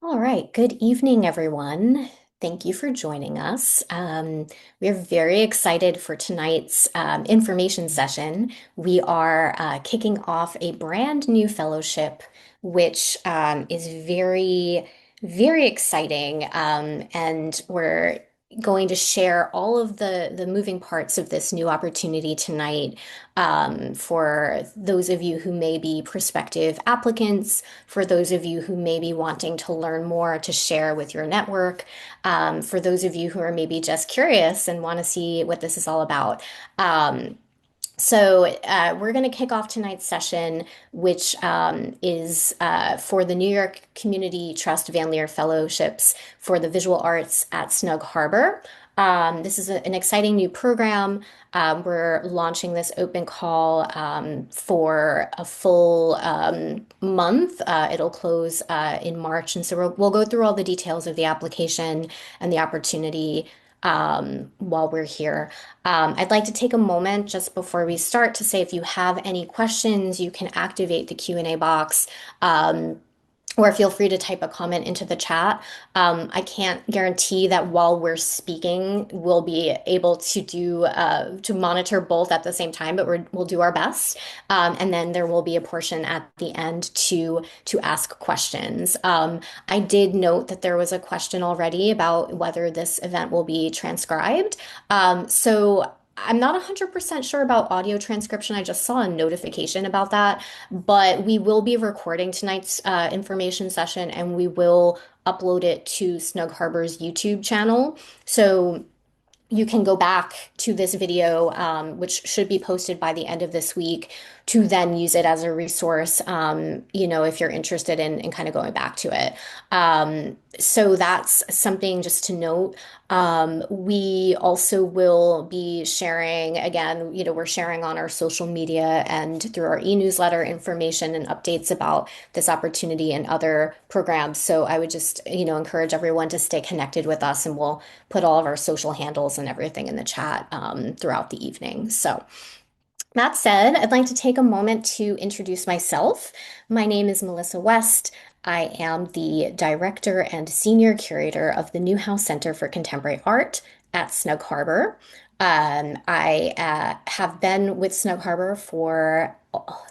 All right, good evening, everyone. Thank you for joining us. We are very excited for tonight's information session. We are kicking off a brand new fellowship, which is very exciting. And we're going to share all of the moving parts of this new opportunity tonight for those of you who may be prospective applicants, for those of you who may be wanting to learn more to share with your network, for those of you who are maybe just curious and want to see what this is all about. We're going to kick off tonight's session, which is for the New York Community Trust Van Leer Fellowships for the Visual Arts at Snug Harbor. This is an exciting new program. We're launching this open call for a full month. It'll close in March, and so we'll go through all the details of the application and the opportunity while we're here. I'd like to take a moment just before we start to say if you have any questions, you can activate the Q&A box. Or feel free to type a comment into the chat. I can't guarantee that while we're speaking, we'll be able to monitor both at the same time, but we'll do our best. And then there will be a portion at the end to ask questions. I did note that there was a question already about whether this event will be transcribed. So I'm not 100% sure about audio transcription. I just saw a notification about that, but we will be recording tonight's information session and we will upload it to Snug Harbor's YouTube channel. So you can go back to this video, which should be posted by the end of this week, to then use it as a resource, if you're interested in kind of going back to it. So that's something just to note. We also will be sharing, again, we're sharing on our social media and through our e-newsletter information and updates about this opportunity and other programs. So I would just, encourage everyone to stay connected with us, and we'll put all of our social handles and everything in the chat throughout the evening. So that said, I'd like to take a moment to introduce myself. My name is Melissa West. I am the director and senior curator of the Newhouse Center for Contemporary Art at Snug Harbor. I have been with Snug Harbor for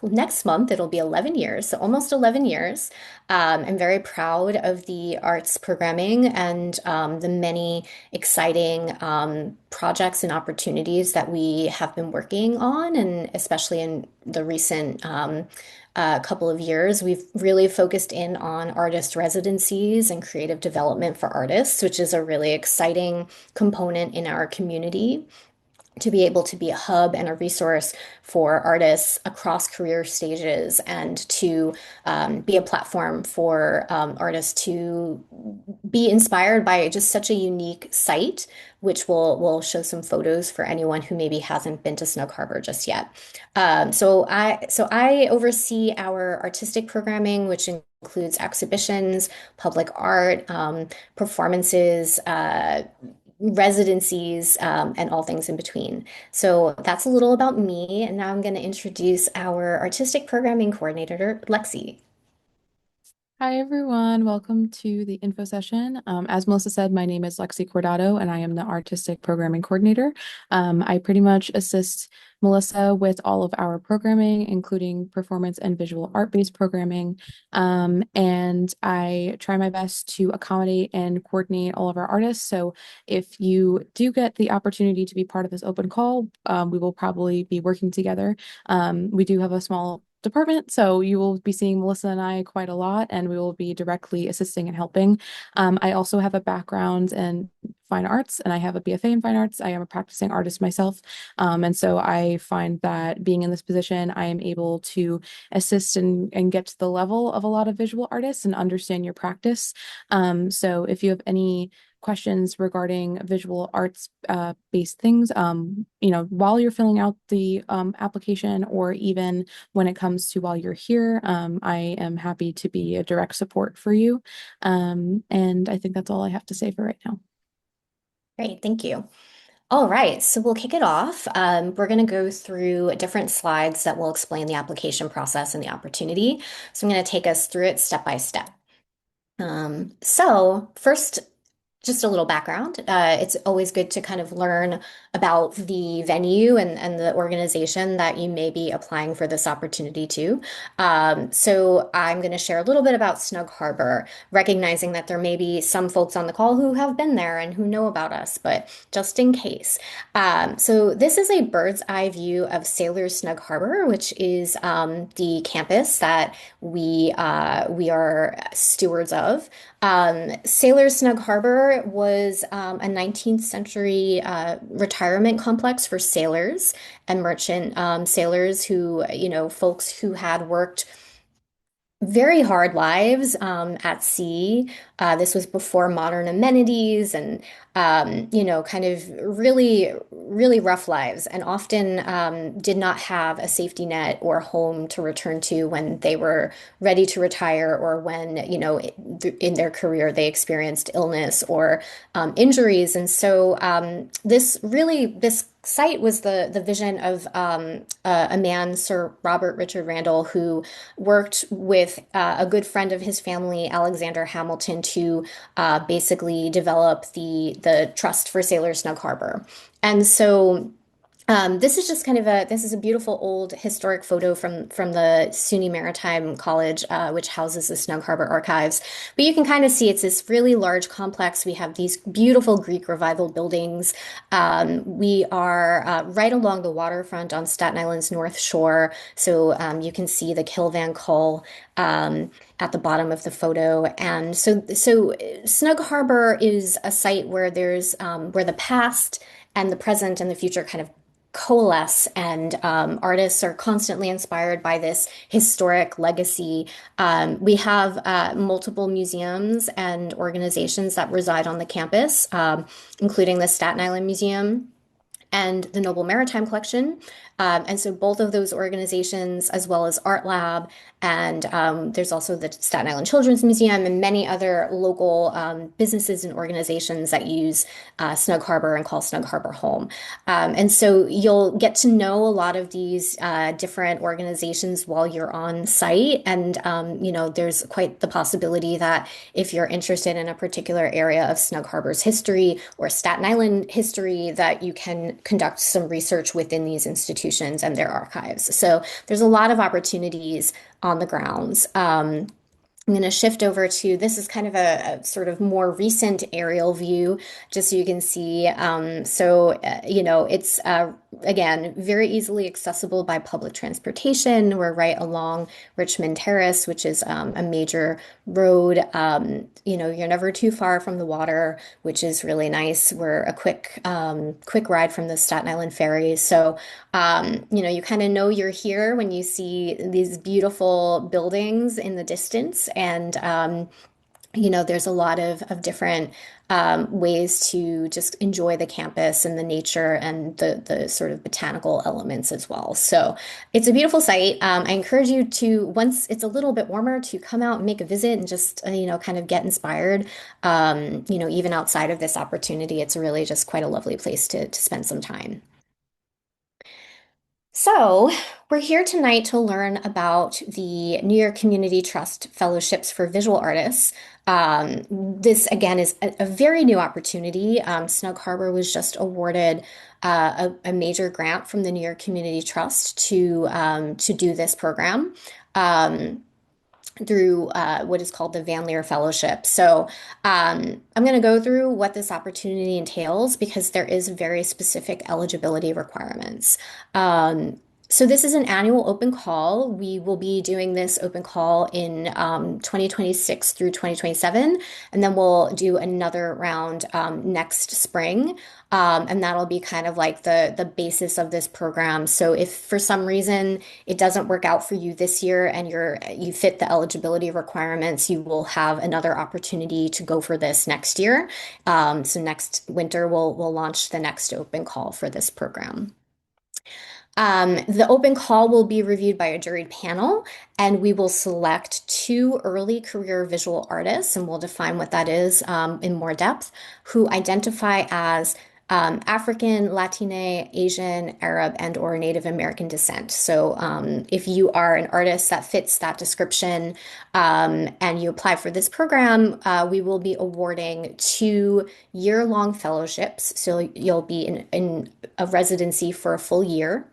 next month, it'll be 11 years, so almost 11 years. I'm very proud of the arts programming and the many exciting projects and opportunities that we have been working on, and especially in the recent couple of years, we've really focused in on artist residencies and creative development for artists, which is a really exciting component in our community to be able to be a hub and a resource for artists across career stages and to be a platform for artists to be inspired by just such a unique site, which we'll show some photos for anyone who maybe hasn't been to Snug Harbor just yet. So I oversee our artistic programming, which includes exhibitions, public art, performances, residencies, and all things in between. So that's a little about me. And now I'm going to introduce our artistic programming coordinator, Lexi. Hi, everyone. Welcome to the info session. As Melissa said, my name is Lexi Cordato, and I am the Artistic Programming Coordinator. I pretty much assist Melissa with all of our programming, including performance and visual art-based programming. And I try my best to accommodate and coordinate all of our artists. So if you do get the opportunity to be part of this open call, we will probably be working together. We do have a small department. So you will be seeing Melissa and I quite a lot, and we will be directly assisting and helping. I also have a background in fine arts, and I have a BFA in fine arts. I am a practicing artist myself. And so I find that being in this position, I am able to assist and get to the level of a lot of visual artists and understand your practice. So if you have any questions regarding visual arts based things, while you're filling out the application, or even when it comes to while you're here, I am happy to be a direct support for you. And I think that's all I have to say for right now. Great, thank you. All right, so we'll kick it off. We're going to go through different slides that will explain the application process and the opportunity. So I'm going to take us through it step by step. So first, just a little background. It's always good to kind of learn about the venue and the organization that you may be applying for this opportunity to. So I'm going to share a little bit about Snug Harbor, recognizing that there may be some folks on the call who have been there and who know about us, but just in case. So this is a bird's eye view of Sailor's Snug Harbor, which is the campus that we are stewards of. Sailor's Snug Harbor was a 19th century retirement complex for sailors and merchant sailors who, folks who had worked very hard lives at sea. This was before modern amenities and, kind of really, really rough lives, and often did not have a safety net or home to return to when they were ready to retire or when, in their career they experienced illness or injuries. And so this site was the vision of a man, Sir Robert Richard Randall, who worked with a good friend of his family, Alexander Hamilton, to basically develop the trust for Sailors Snug Harbor. And so this is just this is a beautiful old historic photo from the SUNY Maritime College, which houses the Snug Harbor Archives. But you can kind of see it's this really large complex. We have these beautiful Greek Revival buildings. We are right along the waterfront on Staten Island's North Shore, so you can see the Kilvan Col at the bottom of the photo. And so Snug Harbor is a site where there's where the past and the present and the future kind of coalesce, and artists are constantly inspired by this historic legacy. We have multiple museums and organizations that reside on the campus, including the Staten Island Museum and the Noble Maritime Collection. And so both of those organizations, as well as Art Lab, and there's also the Staten Island Children's Museum and many other local businesses and organizations that use Snug Harbor and call Snug Harbor home. And so you'll get to know a lot of these different organizations while you're on site. And, there's quite the possibility that if you're interested in a particular area of Snug Harbor's history or Staten Island history, that you can conduct some research within these institutions and their archives. So there's a lot of opportunities on the grounds. I'm going to shift over to this is kind of a sort of more recent aerial view, just so you can see. It's again very easily accessible by public transportation. We're right along Richmond Terrace, which is a major road. You're never too far from the water, which is really nice. We're a quick ride from the Staten Island Ferry. So, you kind of know you're here when you see these beautiful buildings in the distance. And, there's a lot of different ways to just enjoy the campus and the nature and the sort of botanical elements as well. So it's a beautiful site. I encourage you to, once it's a little bit warmer, to come out and make a visit and just, kind of get inspired. Even outside of this opportunity, it's really just quite a lovely place to spend some time. So, we're here tonight to learn about the New York Community Trust Fellowships for Visual Artists. This, again, is a very new opportunity. Snug Harbor was just awarded a major grant from the New York Community Trust to do this program. Through what is called the Van Leer Fellowship. So I'm going to go through what this opportunity entails because there is very specific eligibility requirements. So this is an annual open call. We will be doing this open call in 2026 through 2027, and then we'll do another round next spring. And that'll be kind of like the basis of this program. So if for some reason it doesn't work out for you this year and you fit the eligibility requirements, you will have another opportunity to go for this next year. So next winter we'll launch the next open call for this program. The open call will be reviewed by a juried panel, and we will select two early career visual artists, and we'll define what that is in more depth, who identify as African, Latine, Asian, Arab, and or Native American descent. So if you are an artist that fits that description and you apply for this program, we will be awarding 2 year-long fellowships. So you'll be in a residency for a full year.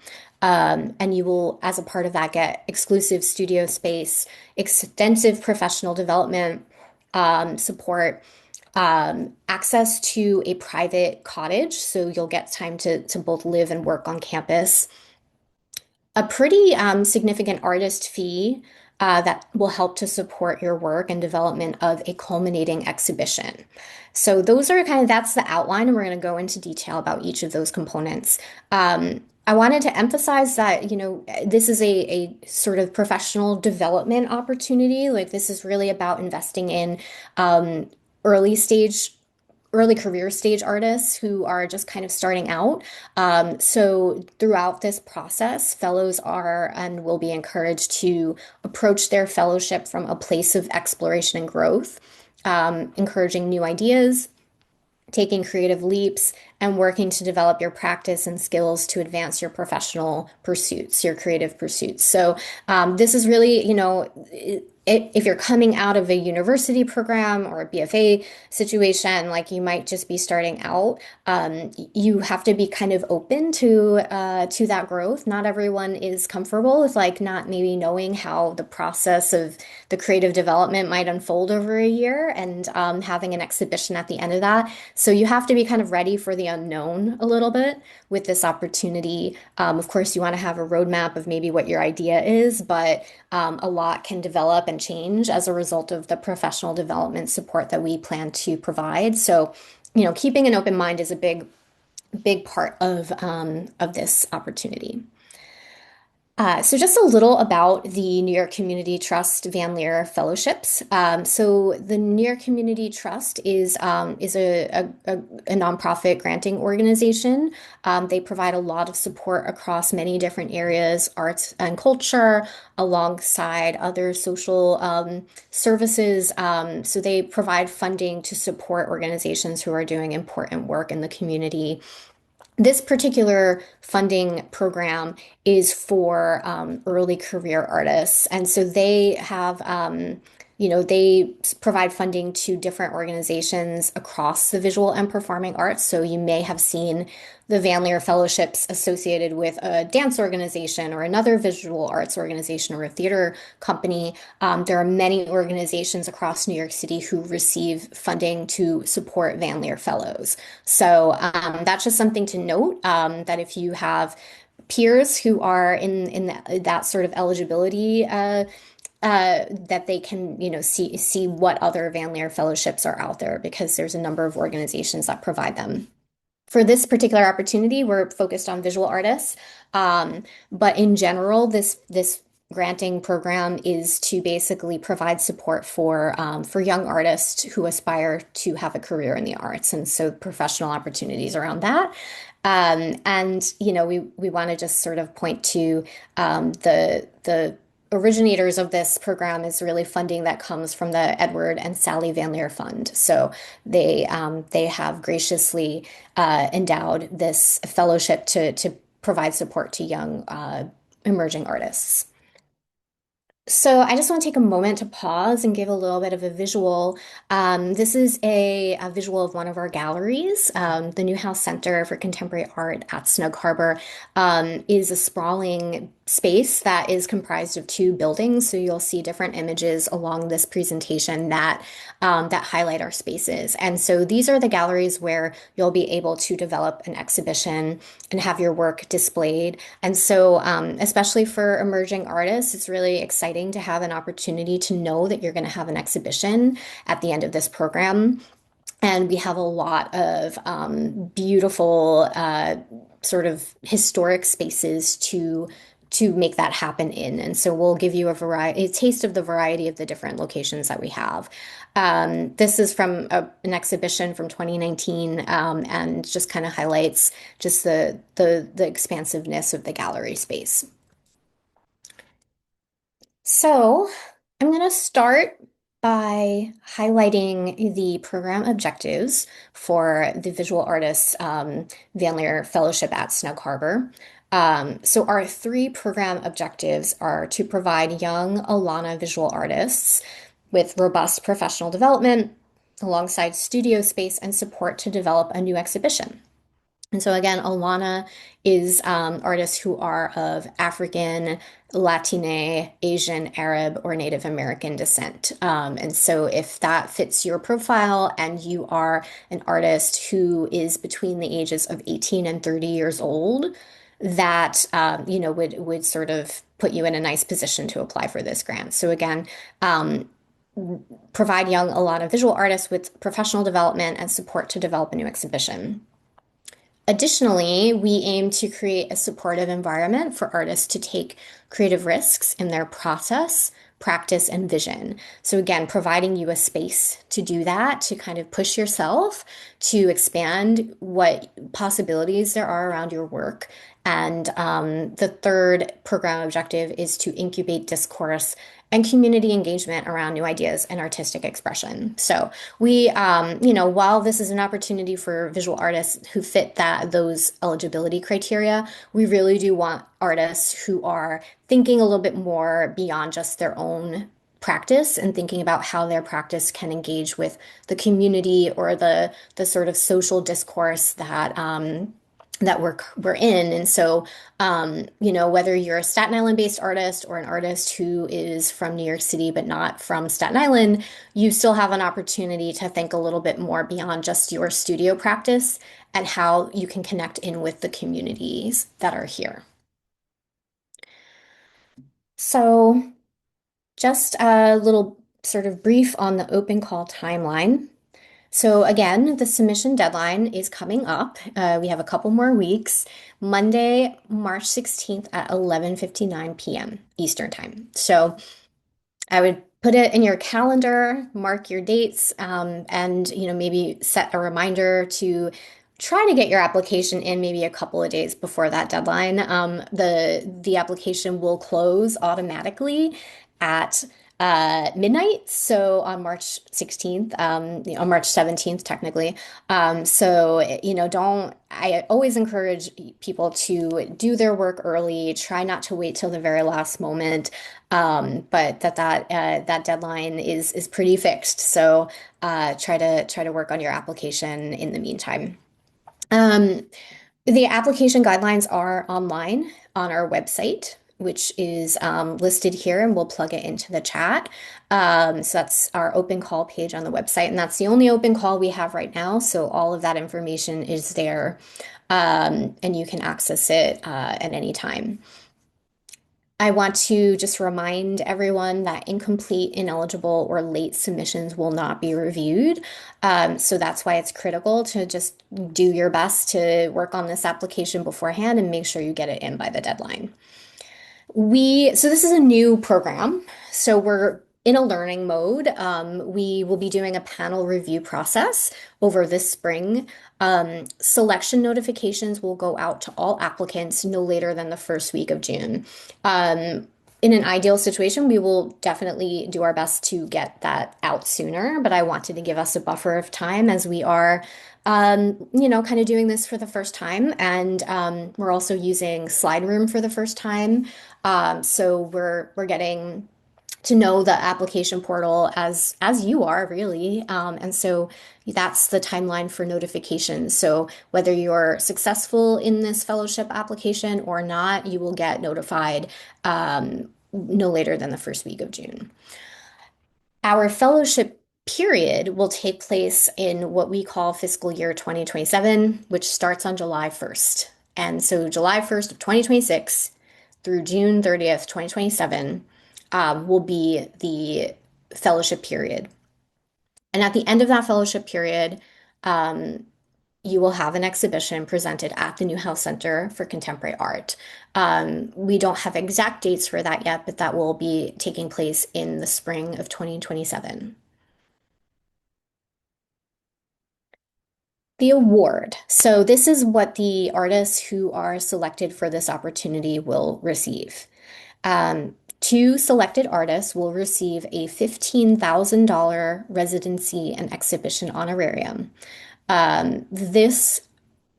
And you will, as a part of that, get exclusive studio space, extensive professional development support, access to a private cottage. So you'll get time to both live and work on campus, a pretty significant artist fee that will help to support your work and development of a culminating exhibition. So those are kind of that's the outline, and we're going to go into detail about each of those components. I wanted to emphasize that, this is a sort of professional development opportunity. Like this is really about investing in um, early stage early career stage artists who are just kind of starting out. So throughout this process, fellows are and will be encouraged to approach their fellowship from a place of exploration and growth, encouraging new ideas, taking creative leaps, and working to develop your practice and skills to advance your professional pursuits, your creative pursuits. So, this is really, if you're coming out of a university program or a BFA situation, like you might just be starting out, you have to be kind of open to that growth. Not everyone is comfortable with like not maybe knowing how the process of the creative development might unfold over a year and having an exhibition at the end of that. So you have to be kind of ready for the unknown a little bit with this opportunity. Of course, you want to have a roadmap of maybe what your idea is, but a lot can develop and change as a result of the professional development support that we plan to provide. So, keeping an open mind is a big part of this opportunity. So just a little about the New York Community Trust Van Leer Fellowships. So the New York Community Trust is a nonprofit granting organization. They provide a lot of support across many different areas, arts and culture, alongside other social services. So they provide funding to support organizations who are doing important work in the community. This particular funding program is for early career artists. And so they have, they provide funding to different organizations across the visual and performing arts. So you may have seen the Van Leer Fellowships associated with a dance organization or another visual arts organization or a theater company. There are many organizations across New York City who receive funding to support Van Leer Fellows. So that's just something to note that if you have peers who are in that sort of eligibility that they can, see what other Van Leer fellowships are out there because there's a number of organizations that provide them. For this particular opportunity, we're focused on visual artists, but in general, this granting program is to basically provide support for young artists who aspire to have a career in the arts, and so professional opportunities around that. And we want to just sort of point to the originators of this program is really funding that comes from the Edward and Sally Van Leer Fund. So they have graciously endowed this fellowship to provide support to young emerging artists. So I just want to take a moment to pause and give a little bit of a visual. This is a visual of one of our galleries. The Newhouse Center for Contemporary Art at Snug Harbor is a sprawling space that is comprised of 2 buildings. So you'll see different images along this presentation that highlight our spaces. And so these are the galleries where you'll be able to develop an exhibition and have your work displayed. And so, especially for emerging artists, it's really exciting to have an opportunity to know that you're going to have an exhibition at the end of this program. And we have a lot of beautiful, sort of historic spaces to make that happen in. And so we'll give you a taste of the variety of the different locations that we have. This is from an exhibition from 2019, and just kind of highlights just the expansiveness of the gallery space. So I'm going to start by highlighting the program objectives for the Visual Artists Van Leer Fellowship at Snug Harbor. So our three program objectives are to provide young Alana visual artists with robust professional development alongside studio space and support to develop a new exhibition. And so again, Alana is artists who are of African, Latine, Asian, Arab, or Native American descent. And so if that fits your profile and you are an artist who is between the ages of 18 and 30 years old, that would sort of put you in a nice position to apply for this grant. So again, um, provide young Alana visual artists with professional development and support to develop a new exhibition. Additionally, we aim to create a supportive environment for artists to take creative risks in their process, practice, and vision. So, again, providing you a space to do that, to kind of push yourself, to expand what possibilities there are around your work. And the third program objective is to incubate discourse and community engagement around new ideas and artistic expression. So while this is an opportunity for visual artists who fit those eligibility criteria, we really do want artists who are thinking a little bit more beyond just their own practice and thinking about how their practice can engage with the community or the sort of social discourse that we're in. And so, whether you're a Staten Island based artist or an artist who is from New York City but not from Staten Island, you still have an opportunity to think a little bit more beyond just your studio practice and how you can connect in with the communities that are here. So, just a little sort of brief on the open call timeline. So again, the submission deadline is coming up. We have a couple more weeks. Monday, March 16th at 11:59 p.m. Eastern Time. So I would put it in your calendar, mark your dates, and maybe set a reminder to try to get your application in maybe a couple of days before that deadline. The application will close automatically at midnight, so on March 16th, on March 17th, technically. Don't, I always encourage people to do their work early, try not to wait till the very last moment. But that deadline is pretty fixed. So try to work on your application in the meantime. Um, the application guidelines are online on our website, which is listed here, and we'll plug it into the chat. So that's our open call page on the website, and that's the only open call we have right now. So all of that information is there, and you can access it at any time. I want to just remind everyone that incomplete, ineligible, or late submissions will not be reviewed. So that's why it's critical to just do your best to work on this application beforehand and make sure you get it in by the deadline. So this is a new program. So we're in a learning mode. We will be doing a panel review process over this spring. Selection notifications will go out to all applicants no later than the first week of June. In an ideal situation, we will definitely do our best to get that out sooner, but I wanted to give us a buffer of time as we are kind of doing this for the first time. And we're also using Slide Room for the first time. So we're getting to know the application portal as you are really. And so that's the timeline for notifications. So whether you're successful in this fellowship application or not, you will get notified no later than the first week of June. Our fellowship period will take place in what we call fiscal year 2027, which starts on July 1st. And so July 1st of 2026 through June 30th, 2027, will be the fellowship period. And at the end of that fellowship period, um, you will have an exhibition presented at the Newhouse Center for Contemporary Art. We don't have exact dates for that yet, but that will be taking place in the spring of 2027. The award. So this is what the artists who are selected for this opportunity will receive. Two selected artists will receive a $15,000 residency and exhibition honorarium. This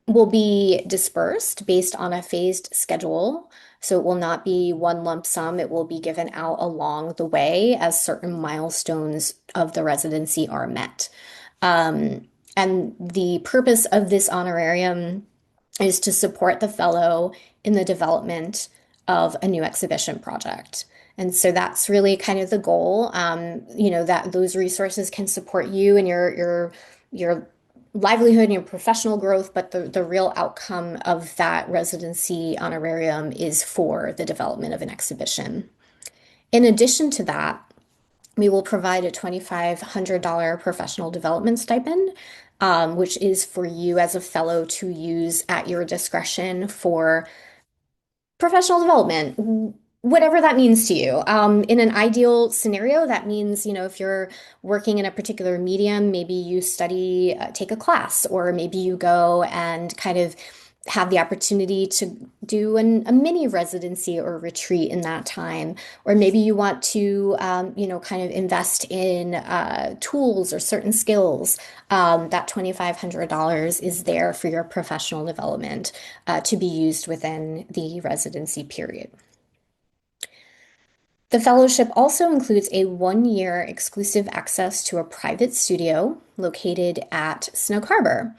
will be dispersed based on a phased schedule. So it will not be one lump sum. It will be given out along the way as certain milestones of the residency are met. Um, and the purpose of this honorarium is to support the fellow in the development of a new exhibition project. And so that's really kind of the goal, that those resources can support you and your livelihood and your professional growth, but the real outcome of that residency honorarium is for the development of an exhibition. In addition to that, we will provide a $2,500 professional development stipend, which is for you as a fellow to use at your discretion for professional development, whatever that means to you. In an ideal scenario, that means, if you're working in a particular medium, maybe you study, take a class, or maybe you go and kind of have the opportunity to do a mini residency or retreat in that time. Or maybe you want to, kind of invest in tools or certain skills. That $2,500 is there for your professional development to be used within the residency period. The fellowship also includes a 1 year exclusive access to a private studio located at Snug Harbor.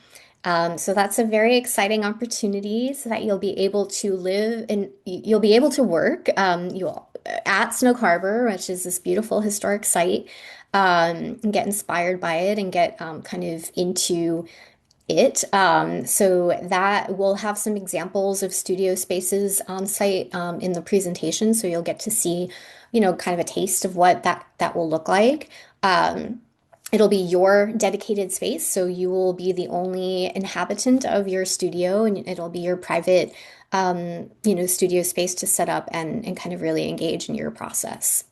So that's a very exciting opportunity so that you'll be able to live and you'll be able to work you'll at Snug Harbor, which is this beautiful historic site, and get inspired by it and get kind of into it. So that will have some examples of studio spaces on site in the presentation. So you'll get to see, kind of a taste of what that will look like. It'll be your dedicated space, so you will be the only inhabitant of your studio, and it'll be your private, studio space to set up and kind of really engage in your process.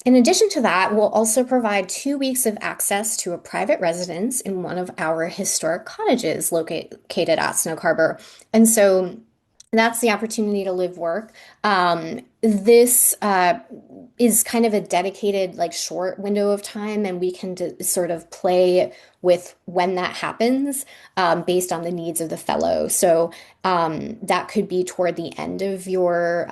In addition to that, we'll also provide 2 weeks of access to a private residence in one of our historic cottages located at Snug Harbor. And so that's the opportunity to live work. This is kind of a dedicated, like, short window of time, and we can sort of play with when that happens based on the needs of the fellow. So that could be toward the end of your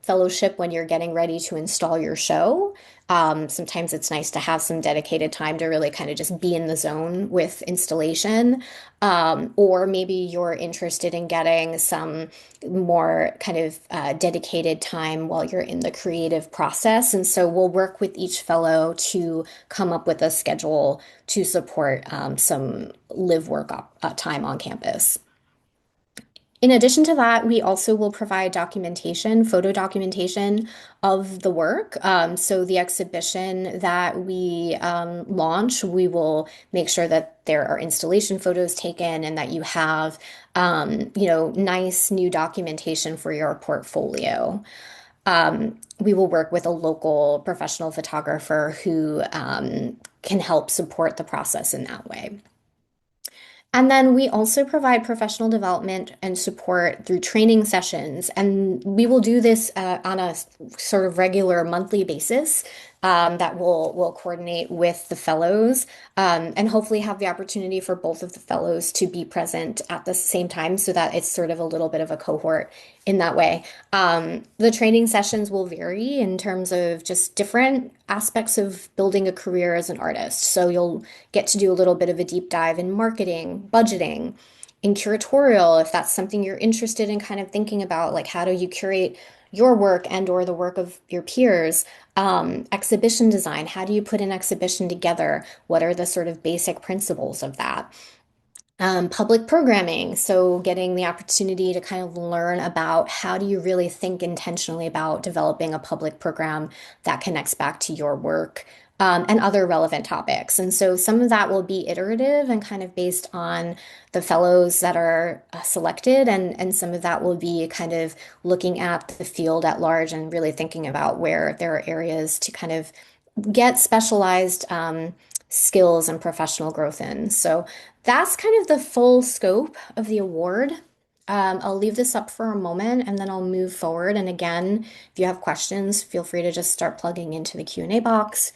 fellowship when you're getting ready to install your show. Sometimes it's nice to have some dedicated time to really kind of just be in the zone with installation. Or maybe you're interested in getting some more kind of dedicated time while you're in the creative process. And so we'll work with each fellow to come up with a schedule to support some live work time on campus. In addition to that, we also will provide documentation, photo documentation of the work. So the exhibition that we launch, we will make sure that there are installation photos taken and that you have, nice new documentation for your portfolio. We will work with a local professional photographer who can help support the process in that way. And then we also provide professional development and support through training sessions. And we will do this on a sort of regular monthly basis that we'll coordinate with the fellows and hopefully have the opportunity for both of the fellows to be present at the same time so that it's sort of a little bit of a cohort in that way. The training sessions will vary in terms of just different aspects of building a career as an artist. So you'll get to do a little bit of a deep dive in marketing, budgeting, in curatorial, if that's something you're interested in kind of thinking about, like how do you curate your work and or the work of your peers. Exhibition design, how do you put an exhibition together? What are the sort of basic principles of that? Public programming, so getting the opportunity to kind of learn about how do you really think intentionally about developing a public program that connects back to your work, and other relevant topics. And so some of that will be iterative and kind of based on the fellows that are selected, and some of that will be kind of looking at the field at large and really thinking about where there are areas to kind of get specialized skills and professional growth in. So that's kind of the full scope of the award. I'll leave this up for a moment and then I'll move forward. And again, if you have questions, feel free to just start plugging into the Q&A box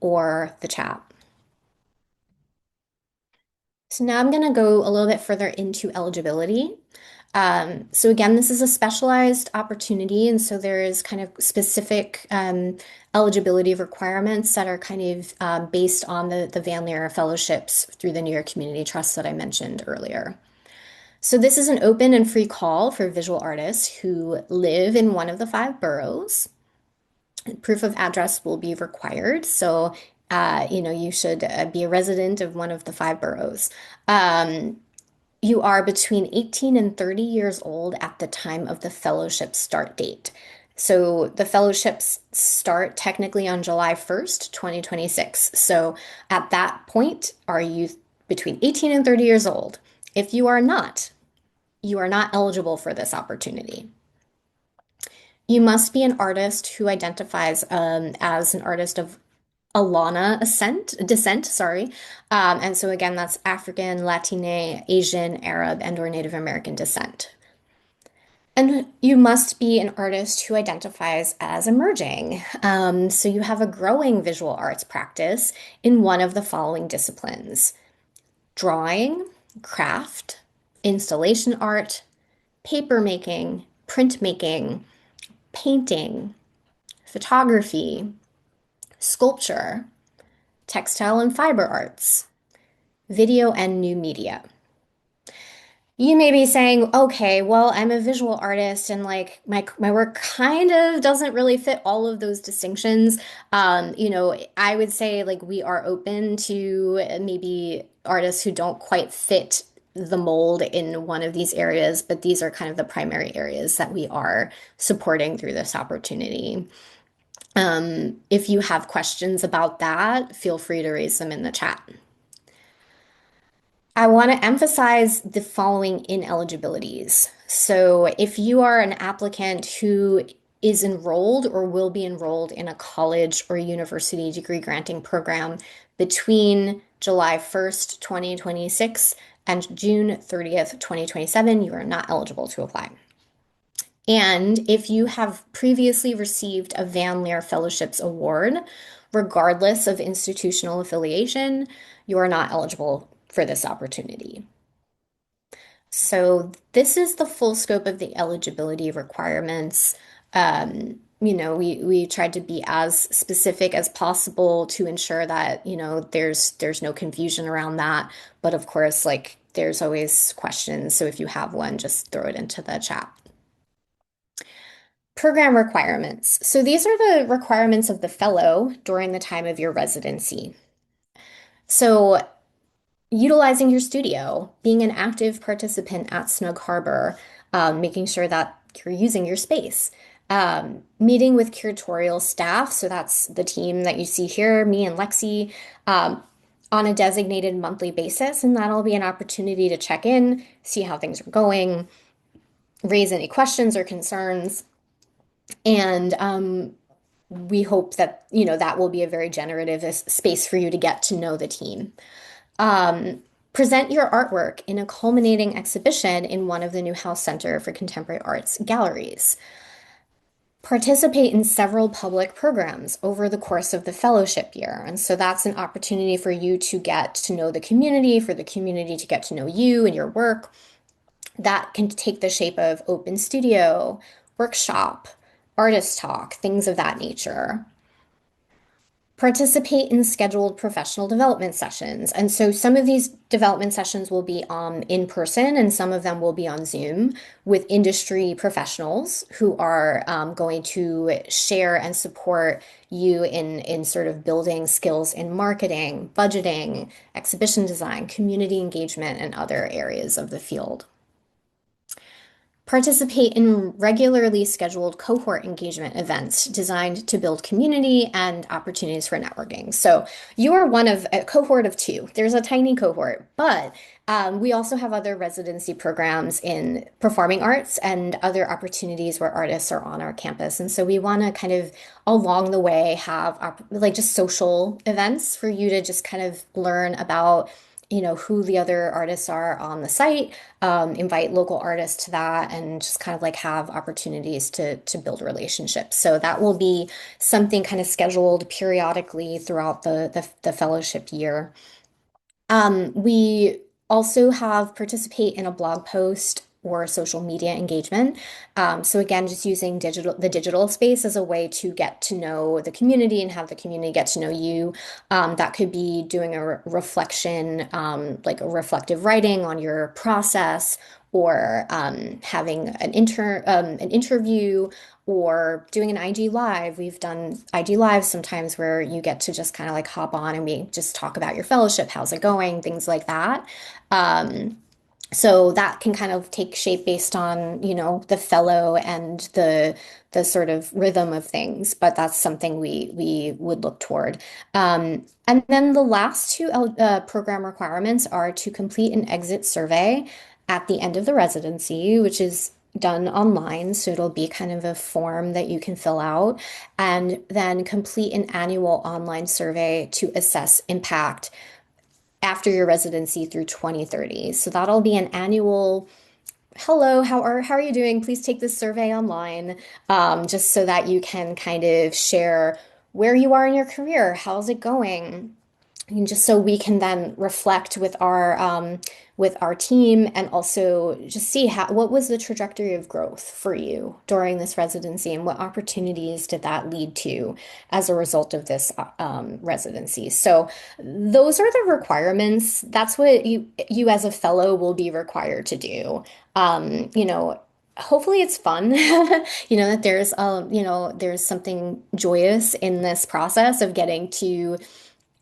or the chat. So now I'm going to go a little bit further into eligibility. So again, this is a specialized opportunity, and so there is kind of specific eligibility requirements that are kind of based on the Van Leer fellowships through the New York Community Trust that I mentioned earlier. So this is an open and free call for visual artists who live in one of the five boroughs. Proof of address will be required. So, you should be a resident of one of the five boroughs. You are between 18 and 30 years old at the time of the fellowship start date. So the fellowships start technically on July 1st, 2026. So at that point, are you between 18 and 30 years old? If you are not eligible for this opportunity. You must be an artist who identifies as an artist of descent, sorry. And so again, that's African, Latine, Asian, Arab, and or Native American descent. And you must be an artist who identifies as emerging. So you have a growing visual arts practice in one of the following disciplines: drawing, craft, installation art, paper making, printmaking, painting, photography, sculpture, textile and fiber arts, video and new media. You may be saying, okay, well, I'm a visual artist and like my work kind of doesn't really fit all of those distinctions. I would say like we are open to maybe artists who don't quite fit the mold in one of these areas, but these are kind of the primary areas that we are supporting through this opportunity. If you have questions about that, feel free to raise them in the chat. I want to emphasize the following ineligibilities. So, if you are an applicant who is enrolled or will be enrolled in a college or university degree granting program between July 1st, 2026 and June 30th, 2027, you are not eligible to apply. And if you have previously received a Van Leer Fellowships Award, regardless of institutional affiliation, you are not eligible for this opportunity. So this is the full scope of the eligibility requirements. We tried to be as specific as possible to ensure that, there's no confusion around that. But of course, like there's always questions. So if you have one, just throw it into the chat. Program requirements. So these are the requirements of the fellow during the time of your residency. So utilizing your studio, being an active participant at Snug Harbor, making sure that you're using your space. Meeting with curatorial staff, so that's the team that you see here, me and Lexi, on a designated monthly basis, and that'll be an opportunity to check in, see how things are going, raise any questions or concerns, and we hope that, that will be a very generative space for you to get to know the team. Present your artwork in a culminating exhibition in one of the Newhouse Center for Contemporary Arts galleries. Participate in several public programs over the course of the fellowship year. And so that's an opportunity for you to get to know the community, for the community to get to know you and your work. That can take the shape of open studio, workshop, artist talk, things of that nature. Participate in scheduled professional development sessions. And so some of these development sessions will be in person and some of them will be on Zoom with industry professionals who are going to share and support you in sort of building skills in marketing, budgeting, exhibition design, community engagement, and other areas of the field. Participate in regularly scheduled cohort engagement events designed to build community and opportunities for networking. So you are one of a cohort of two. There's a tiny cohort, but we also have other residency programs in performing arts and other opportunities where artists are on our campus. And so we want to kind of along the way have like just social events for you to just kind of learn about who the other artists are on the site, invite local artists to that, and just kind of like have opportunities to build relationships. So that will be something kind of scheduled periodically throughout the fellowship year. We also have participate in a blog post or social media engagement. So again, just using the digital space as a way to get to know the community and have the community get to know you. That could be doing a reflection, like a reflective writing on your process, or having an interview, or doing an IG live. We've done IG lives sometimes where you get to just kind of like hop on and we just talk about your fellowship, how's it going, things like that. Um, so that can kind of take shape based on, the fellow and the sort of rhythm of things, but that's something we would look toward. And then the last two program requirements are to complete an exit survey at the end of the residency, which is done online. So it'll be kind of a form that you can fill out, and then complete an annual online survey to assess impact after your residency through 2030. So that'll be an annual, hello, how are you doing? Please take this survey online, just so that you can kind of share where you are in your career, how's it going, and just so we can then reflect with our team, and also just see what was the trajectory of growth for you during this residency, and what opportunities did that lead to as a result of this residency. So those are the requirements. That's what you as a fellow will be required to do. Hopefully it's fun, that there's something joyous in this process of getting to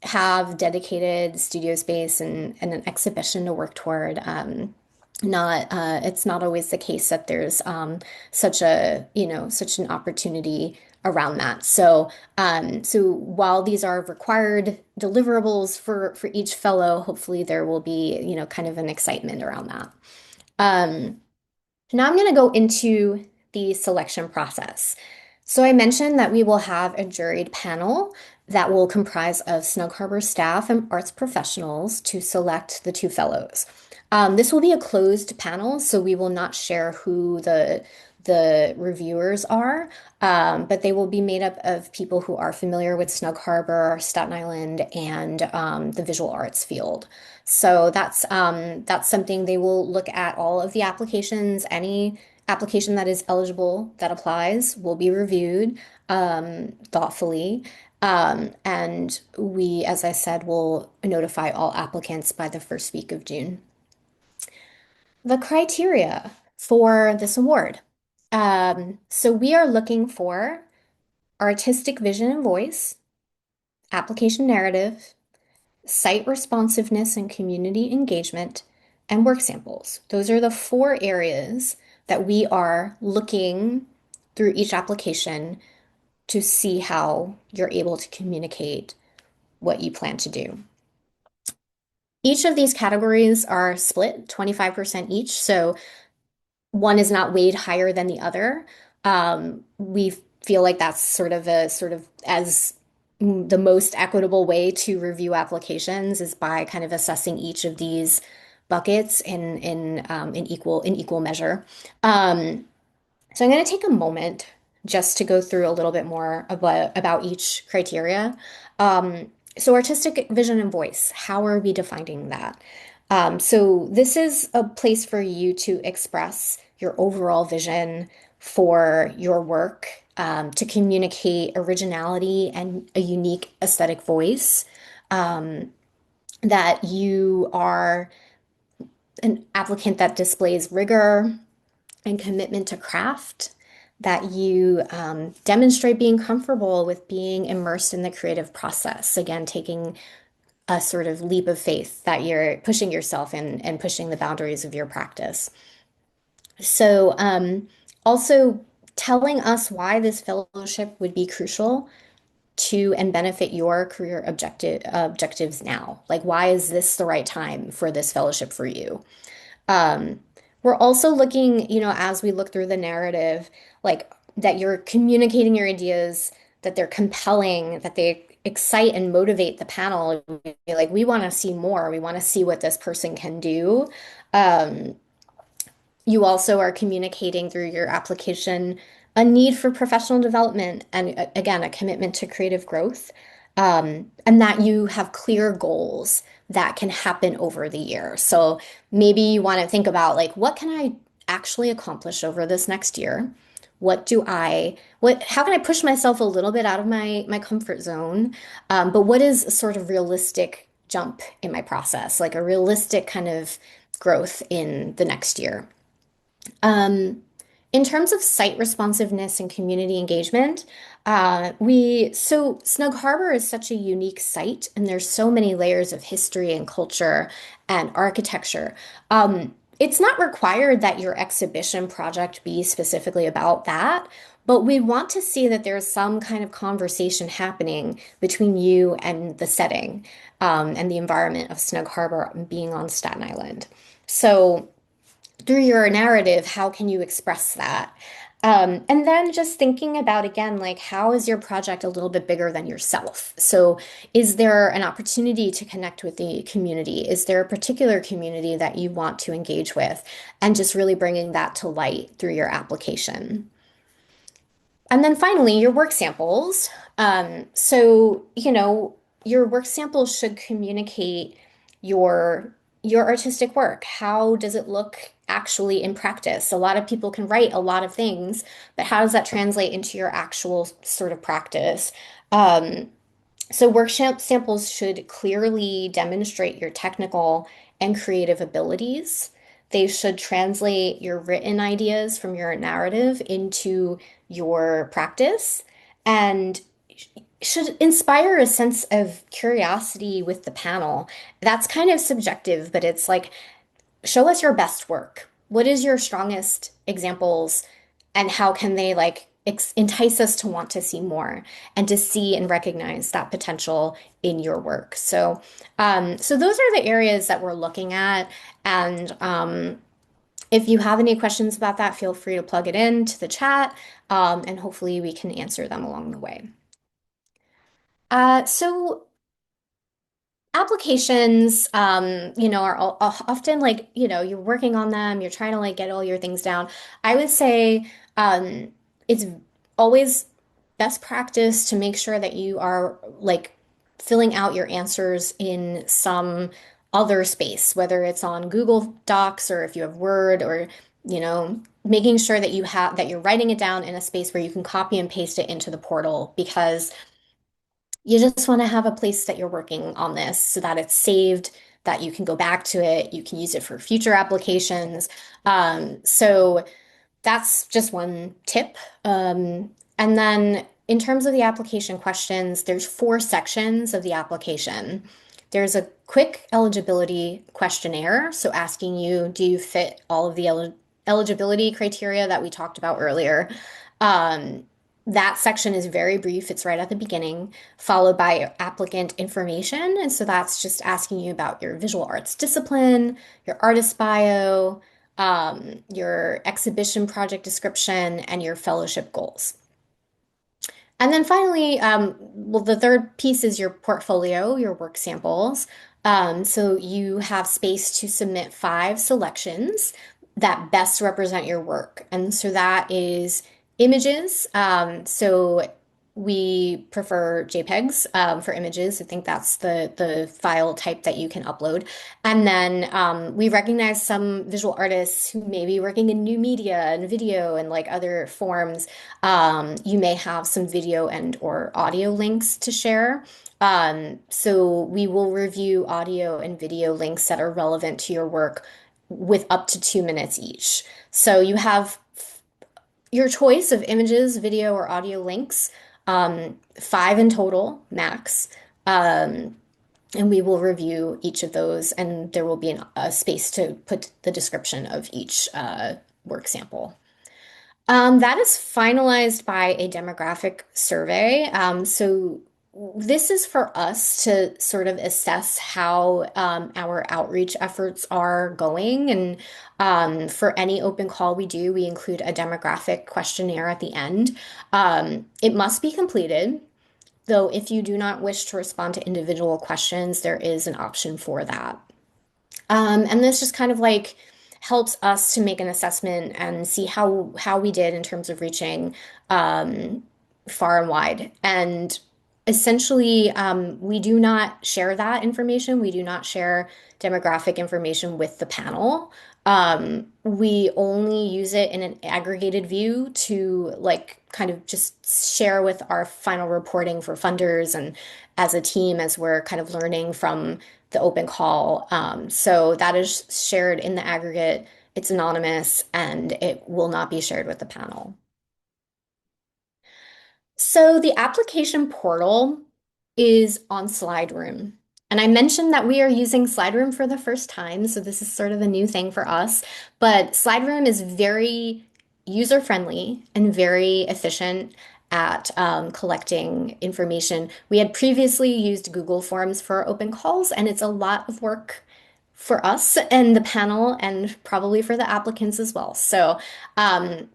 have dedicated studio space and an exhibition to work toward. Not It's not always the case that there's such an opportunity around that. So while these are required deliverables for each fellow, hopefully there will be, kind of an excitement around that. Um, Now I'm going to go into the selection process. So I mentioned that we will have a juried panel that will comprise of Snug Harbor staff and arts professionals to select the two fellows. This will be a closed panel, so we will not share who the reviewers are, but they will be made up of people who are familiar with Snug Harbor, Staten Island, and the visual arts field. So that's something they will look at all of the applications. Any application that is eligible that applies will be reviewed thoughtfully. And we, as I said, will notify all applicants by the first week of June. The criteria for this award. So we are looking for artistic vision and voice, application narrative, site responsiveness and community engagement, and work samples. Those are the four areas that we are looking through each application to see how you're able to communicate what you plan to do. Each of these categories are split 25% each, so one is not weighed higher than the other. We feel like that's sort of as the most equitable way to review applications is by kind of assessing each of these buckets in equal measure. So I'm going to take a moment just to go through a little bit more about each criteria. So artistic vision and voice, how are we defining that? So this is a place for you to express your overall vision for your work, to communicate originality and a unique aesthetic voice, that you are an applicant that displays rigor and commitment to craft, that you demonstrate being comfortable with being immersed in the creative process. Again, taking a sort of leap of faith that you're pushing yourself and pushing the boundaries of your practice. So, also telling us why this fellowship would be crucial to and benefit your career objectives now. Like, why is this the right time for this fellowship for you? Um, we're also looking, as we look through the narrative, like that you're communicating your ideas, that they're compelling, that they excite and motivate the panel. Like, we want to see more. We want to see what this person can do. Um, you also are communicating through your application a need for professional development and, again, a commitment to creative growth, and that you have clear goals that can happen over the year. So maybe you want to think about, like, what can I actually accomplish over this next year? How can I push myself a little bit out of my comfort zone? But what is a sort of realistic jump in my process, like a realistic kind of growth in the next year? Um, in terms of site responsiveness and community engagement, Snug Harbor is such a unique site, and there's so many layers of history and culture and architecture. It's not required that your exhibition project be specifically about that, but we want to see that there's some kind of conversation happening between you and the setting, and the environment of Snug Harbor being on Staten Island. So through your narrative, how can you express that? And then just thinking about, again, like, how is your project a little bit bigger than yourself? So is there an opportunity to connect with the community? Is there a particular community that you want to engage with? And just really bringing that to light through your application. And then finally, your work samples. Your work samples should communicate your your artistic work. How does it look actually in practice? A lot of people can write a lot of things, but how does that translate into your actual sort of practice? Um, so samples should clearly demonstrate your technical and creative abilities. They should translate your written ideas from your narrative into your practice and should inspire a sense of curiosity with the panel. That's kind of subjective, but it's like, show us your best work. What is your strongest examples, and how can they, like, entice us to want to see more and to see and recognize that potential in your work? So those are the areas that we're looking at. And if you have any questions about that, feel free to plug it into the chat, and hopefully we can answer them along the way. So applications, are often, like, you're working on them, you're trying to, like, get all your things down. I would say, it's always best practice to make sure that you are, like, filling out your answers in some other space, whether it's on Google Docs or if you have Word, or, making sure that you're writing it down in a space where you can copy and paste it into the portal, because you just want to have a place that you're working on this so that it's saved, that you can go back to it, you can use it for future applications. So that's just one tip. And then in terms of the application questions, there's four sections of the application. There's a quick eligibility questionnaire, so asking you, do you fit all of the eligibility criteria that we talked about earlier? Um, that section is very brief. It's right at the beginning, followed by applicant information. And so that's just asking you about your visual arts discipline, your artist bio, your exhibition project description, and your fellowship goals. And then finally, well, the third piece is your portfolio, your work samples. So you have space to submit 5 selections that best represent your work. And so that is images. So we prefer JPEGs, for images. I think that's the file type that you can upload. And then we recognize some visual artists who may be working in new media and video and, like, other forms. You may have some video and or audio links to share. So we will review audio and video links that are relevant to your work with up to 2 minutes each. So you have your choice of images, video, or audio links, 5 in total, max. And we will review each of those, and there will be a space to put the description of each work sample. That is finalized by a demographic survey. So this is for us to sort of assess how our outreach efforts are going. And for any open call we do, we include a demographic questionnaire at the end. It must be completed. though if you do not wish to respond to individual questions, there is an option for that. And this just kind of like helps us to make an assessment and see how we did in terms of reaching um, far and wide. And essentially, we do not share that information. We do not share demographic information with the panel. We only use it in an aggregated view to like kind of just share with our final reporting for funders and as a team as we're kind of learning from the open call. So that is shared in the aggregate. It's anonymous and it will not be shared with the panel. So the application portal is on Slide Room. And I mentioned that we are using Slide Room for the first time, so this is sort of a new thing for us. But Slide Room is very user-friendly and very efficient at collecting information. We had previously used Google Forms for open calls, and it's a lot of work for us and the panel, and probably for the applicants as well. So um,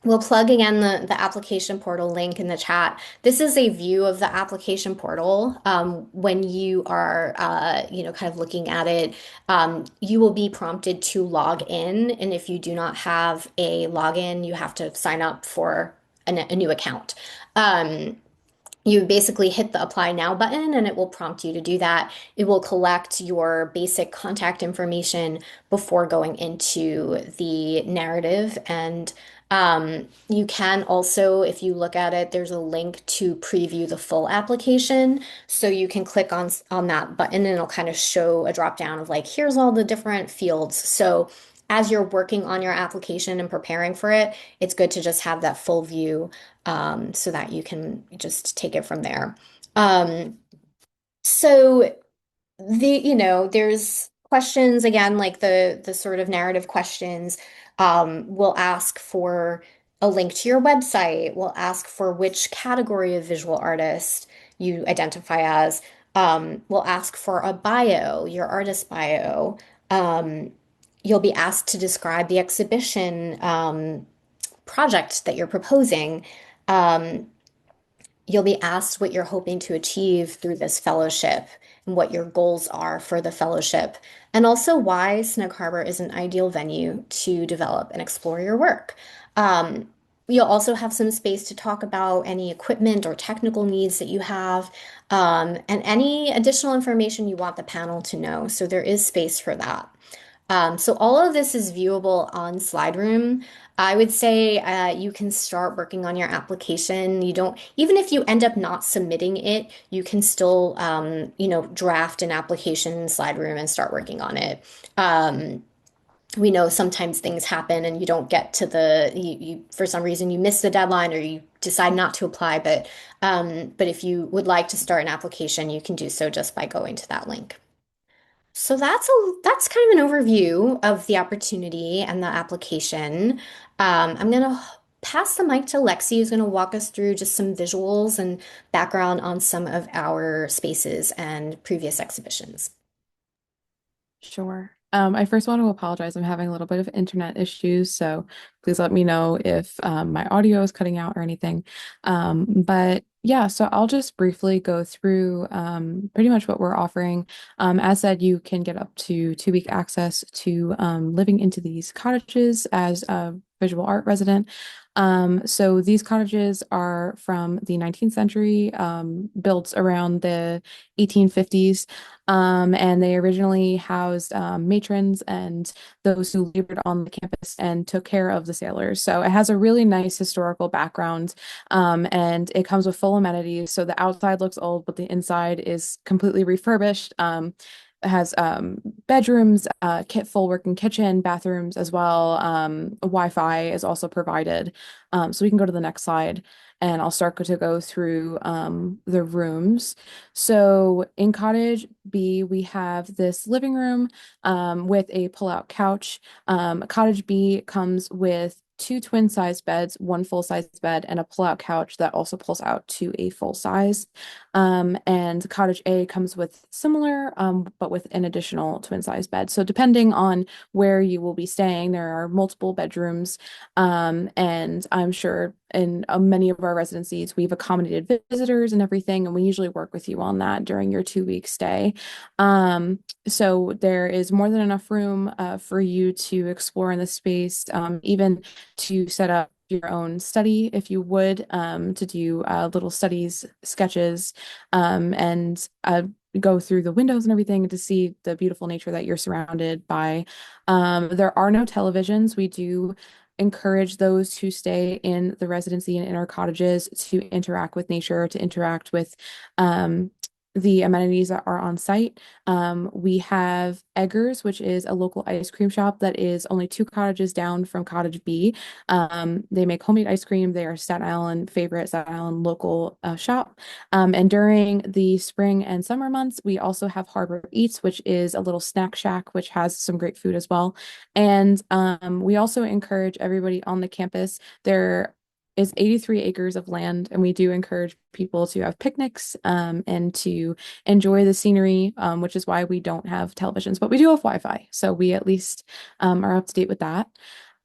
we'll plug again the application portal link in the chat. This is a view of the application portal. When you are, kind of looking at it, you will be prompted to log in. And if you do not have a login, you have to sign up for a new account. You basically hit the apply now button and it will prompt you to do that. It will collect your basic contact information before going into the narrative. And you can also, if you look at it, there's a link to preview the full application. So you can click on that button and it'll kind of show a drop down of like, here's all the different fields. So as you're working on your application and preparing for it, it's good to just have that full view so that you can just take it from there. Um, so there's questions again, like the sort of narrative questions. We'll ask for a link to your website. We'll ask for which category of visual artist you identify as. We'll ask for a bio, your artist bio. Um, you'll be asked to describe the exhibition project that you're proposing. Um, you'll be asked what you're hoping to achieve through this fellowship and what your goals are for the fellowship, and also why Snug Harbor is an ideal venue to develop and explore your work. Um, you'll also have some space to talk about any equipment or technical needs that you have, and any additional information you want the panel to know. So there is space for that. So all of this is viewable on Slide Room. I would say you can start working on your application. You don't, even if you end up not submitting it, you can still, draft an application in Slide Room and start working on it. Um, we know sometimes things happen and you don't get to for some reason you miss the deadline or you decide not to apply. But if you would like to start an application, you can do so just by going to that link. So that's kind of an overview of the opportunity and the application. I'm gonna pass the mic to Lexi, who's gonna walk us through just some visuals and background on some of our spaces and previous exhibitions. Sure. I first want to apologize. I'm having a little bit of internet issues, so please let me know if my audio is cutting out or anything. But yeah, so I'll just briefly go through pretty much what we're offering. As said, you can get up to 2 week access to living into these cottages as a visual art resident. So these cottages are from the 19th century, built around the 1850s. And they originally housed matrons and those who labored on the campus and took care of the sailors. So it has a really nice historical background, and it comes with full amenities. So the outside looks old, but the inside is completely refurbished. It has bedrooms, full working kitchen, bathrooms as well. Wi-Fi is also provided. So we can go to the next slide and I'll start to go through the rooms. So in Cottage B, we have this living room with a pull-out couch. Cottage B comes with 2 twin-size beds, 1 full-size bed, and a pull-out couch that also pulls out to a full size. And Cottage A comes with similar, but with an additional twin-size bed. So depending on where you will be staying, there are multiple bedrooms, and I'm sure in many of our residencies, we've accommodated visitors and everything, and we usually work with you on that during your 2 week stay. Um, so there is more than enough room for you to explore in the space, even to set up your own study if you would, to do little studies, sketches, and go through the windows and everything to see the beautiful nature that you're surrounded by. There are no televisions. We do encourage those who stay in the residency and in our cottages to interact with nature, to interact with um, the amenities that are on site. We have Eggers, which is a local ice cream shop that is only 2 cottages down from Cottage B. They make homemade ice cream. They are Staten Island favorite, Staten Island local shop. And during the spring and summer months, we also have Harbor Eats, which is a little snack shack, which has some great food as well. And we also encourage everybody on the campus. There is 83 acres of land, and we do encourage people to have picnics and to enjoy the scenery, which is why we don't have televisions, but we do have Wi-Fi, so we at least are up to date with that.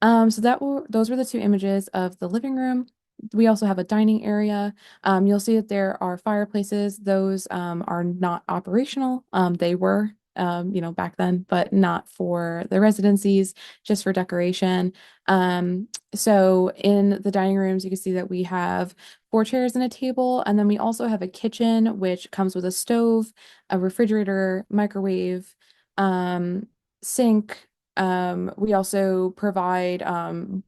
So those were the 2 images of the living room. We also have a dining area. You'll see that there are fireplaces. Those are not operational. They were, back then, but not for the residencies, just for decoration. So in the dining rooms, you can see that we have 4 chairs and a table, and then we also have a kitchen, which comes with a stove, a refrigerator, microwave, sink. We also provide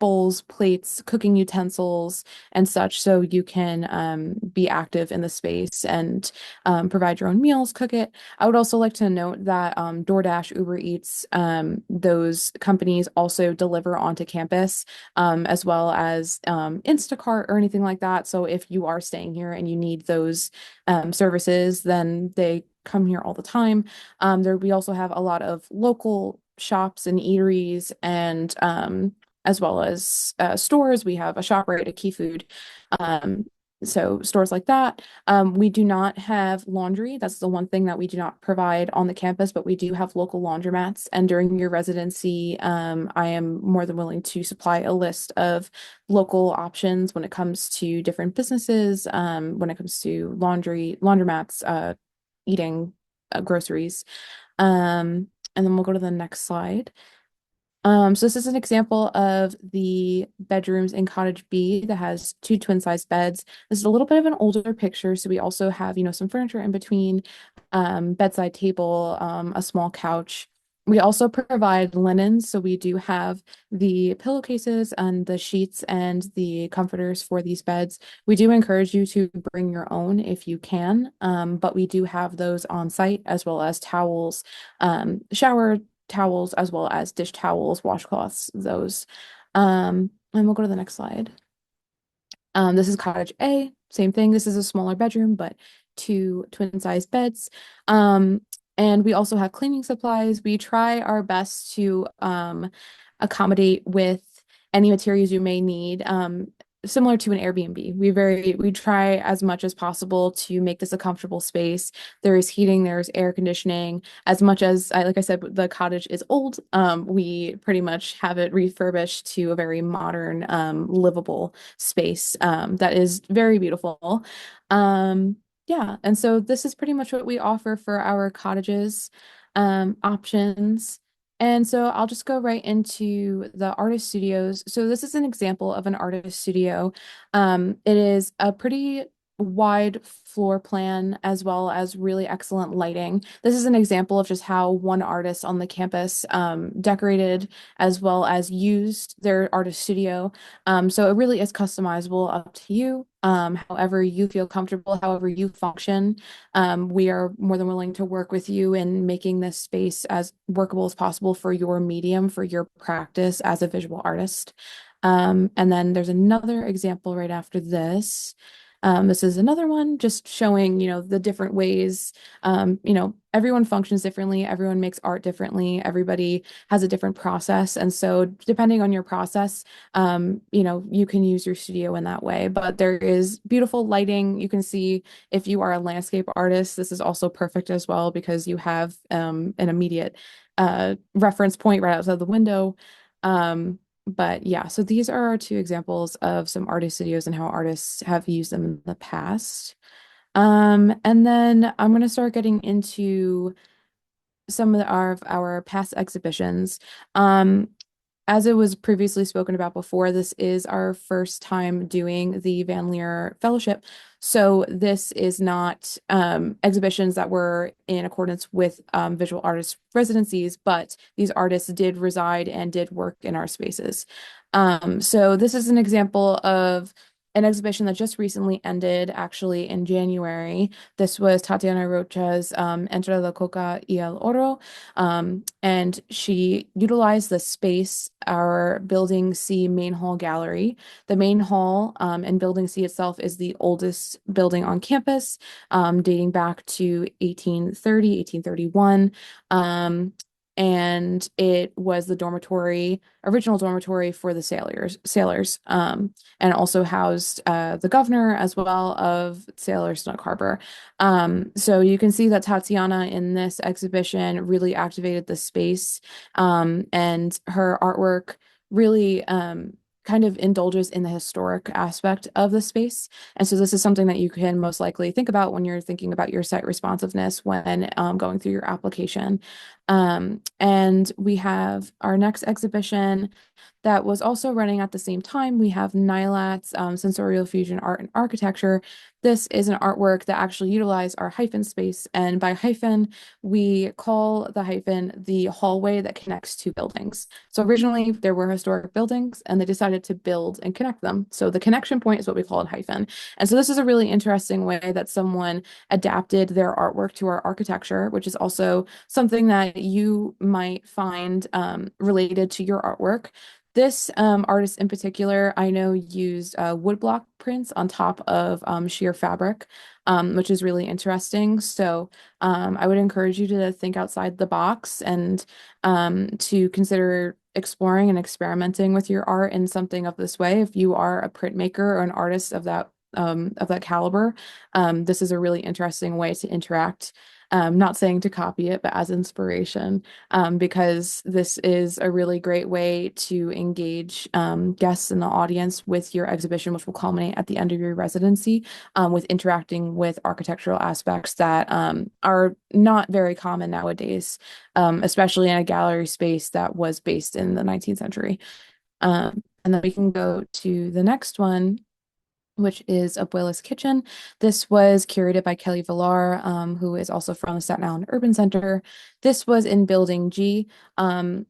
bowls, plates, cooking utensils, and such, so you can be active in the space and provide your own meals, cook it. I would also like to note that DoorDash, Uber Eats, those companies also deliver onto campus, as well as Instacart or anything like that. So if you are staying here and you need those services, then they come here all the time. We also have a lot of local shops and eateries, and as well as stores. We have a ShopRite, a Key Food. Um, so stores like that. We do not have laundry. That's the one thing that we do not provide on the campus, but we do have local laundromats. And during your residency, I am more than willing to supply a list of local options when it comes to different businesses, when it comes to laundromats, eating, groceries. And then we'll go to the next slide. So this is an example of the bedrooms in Cottage B that has 2 twin-sized beds. This is a little bit of an older picture, so we also have, some furniture in between, bedside table, a small couch. We also provide linens, so we do have the pillowcases and the sheets and the comforters for these beds. We do encourage you to bring your own if you can, but we do have those on site, as well as towels, shower towels, as well as dish towels, washcloths, those. And we'll go to the next slide. This is cottage A, same thing. This is a smaller bedroom, but 2 twin-sized beds. And we also have cleaning supplies. We try our best to accommodate with any materials you may need. Similar to an Airbnb. We try as much as possible to make this a comfortable space. There is heating, there's air conditioning. As much as like I said, the cottage is old, we pretty much have it refurbished to a very modern, livable space, that is very beautiful. Yeah, and so this is pretty much what we offer for our cottages, options. And so I'll just go right into the artist studios. So this is an example of an artist studio. It is a pretty wide floor plan, as well as really excellent lighting. This is an example of just how one artist on the campus decorated as well as used their artist studio. So it really is customizable, up to you. However you feel comfortable, however you function. We are more than willing to work with you in making this space as workable as possible for your medium, for your practice as a visual artist. And then there's another example right after this. This is another one just showing, the different ways, everyone functions differently, everyone makes art differently, everybody has a different process. And so depending on your process, you can use your studio in that way. But there is beautiful lighting. You can see if you are a landscape artist, this is also perfect as well, because you have an immediate reference point right outside the window. But yeah, so these are our two examples of some artist studios and how artists have used them in the past. And then I'm going to start getting into some of our past exhibitions. Um, as it was previously spoken about before, this is our first time doing the Van Leer Fellowship. So this is not exhibitions that were in accordance with visual artist residencies, but these artists did reside and did work in our spaces. So this is an example of an exhibition that just recently ended, actually in January. This was Tatiana Rocha's Entre la Coca y el Oro. And she utilized the space, our Building C main hall gallery. The main hall and Building C itself is the oldest building on campus, dating back to 1830, 1831. And it was the original dormitory for the sailors, and also housed the governor as well of Sailor Snug Harbor. So you can see that Tatiana in this exhibition really activated the space, and her artwork really kind of indulges in the historic aspect of the space. And so this is something that you can most likely think about when you're thinking about your site responsiveness when going through your application. And we have our next exhibition that was also running at the same time. We have Nylat's Sensorial Fusion Art and Architecture. This is an artwork that actually utilized our hyphen space. And by hyphen, we call the hyphen the hallway that connects two buildings. So originally there were historic buildings and they decided to build and connect them. So the connection point is what we call a hyphen. And so this is a really interesting way that someone adapted their artwork to our architecture, which is also something that you might find related to your artwork. This artist in particular, I know, used woodblock prints on top of sheer fabric, which is really interesting. So I would encourage you to think outside the box and to consider exploring and experimenting with your art in something of this way. If you are a printmaker or an artist of that caliber, this is a really interesting way to interact. Not saying to copy it, but as inspiration, because this is a really great way to engage guests in the audience with your exhibition, which will culminate at the end of your residency, with interacting with architectural aspects that are not very common nowadays, especially in a gallery space that was based in the 19th century. And then we can go to the next one, which is Abuela's Kitchen. This was curated by Kelly Villar, who is also from the Staten Island Urban Center. This was in Building G. Um,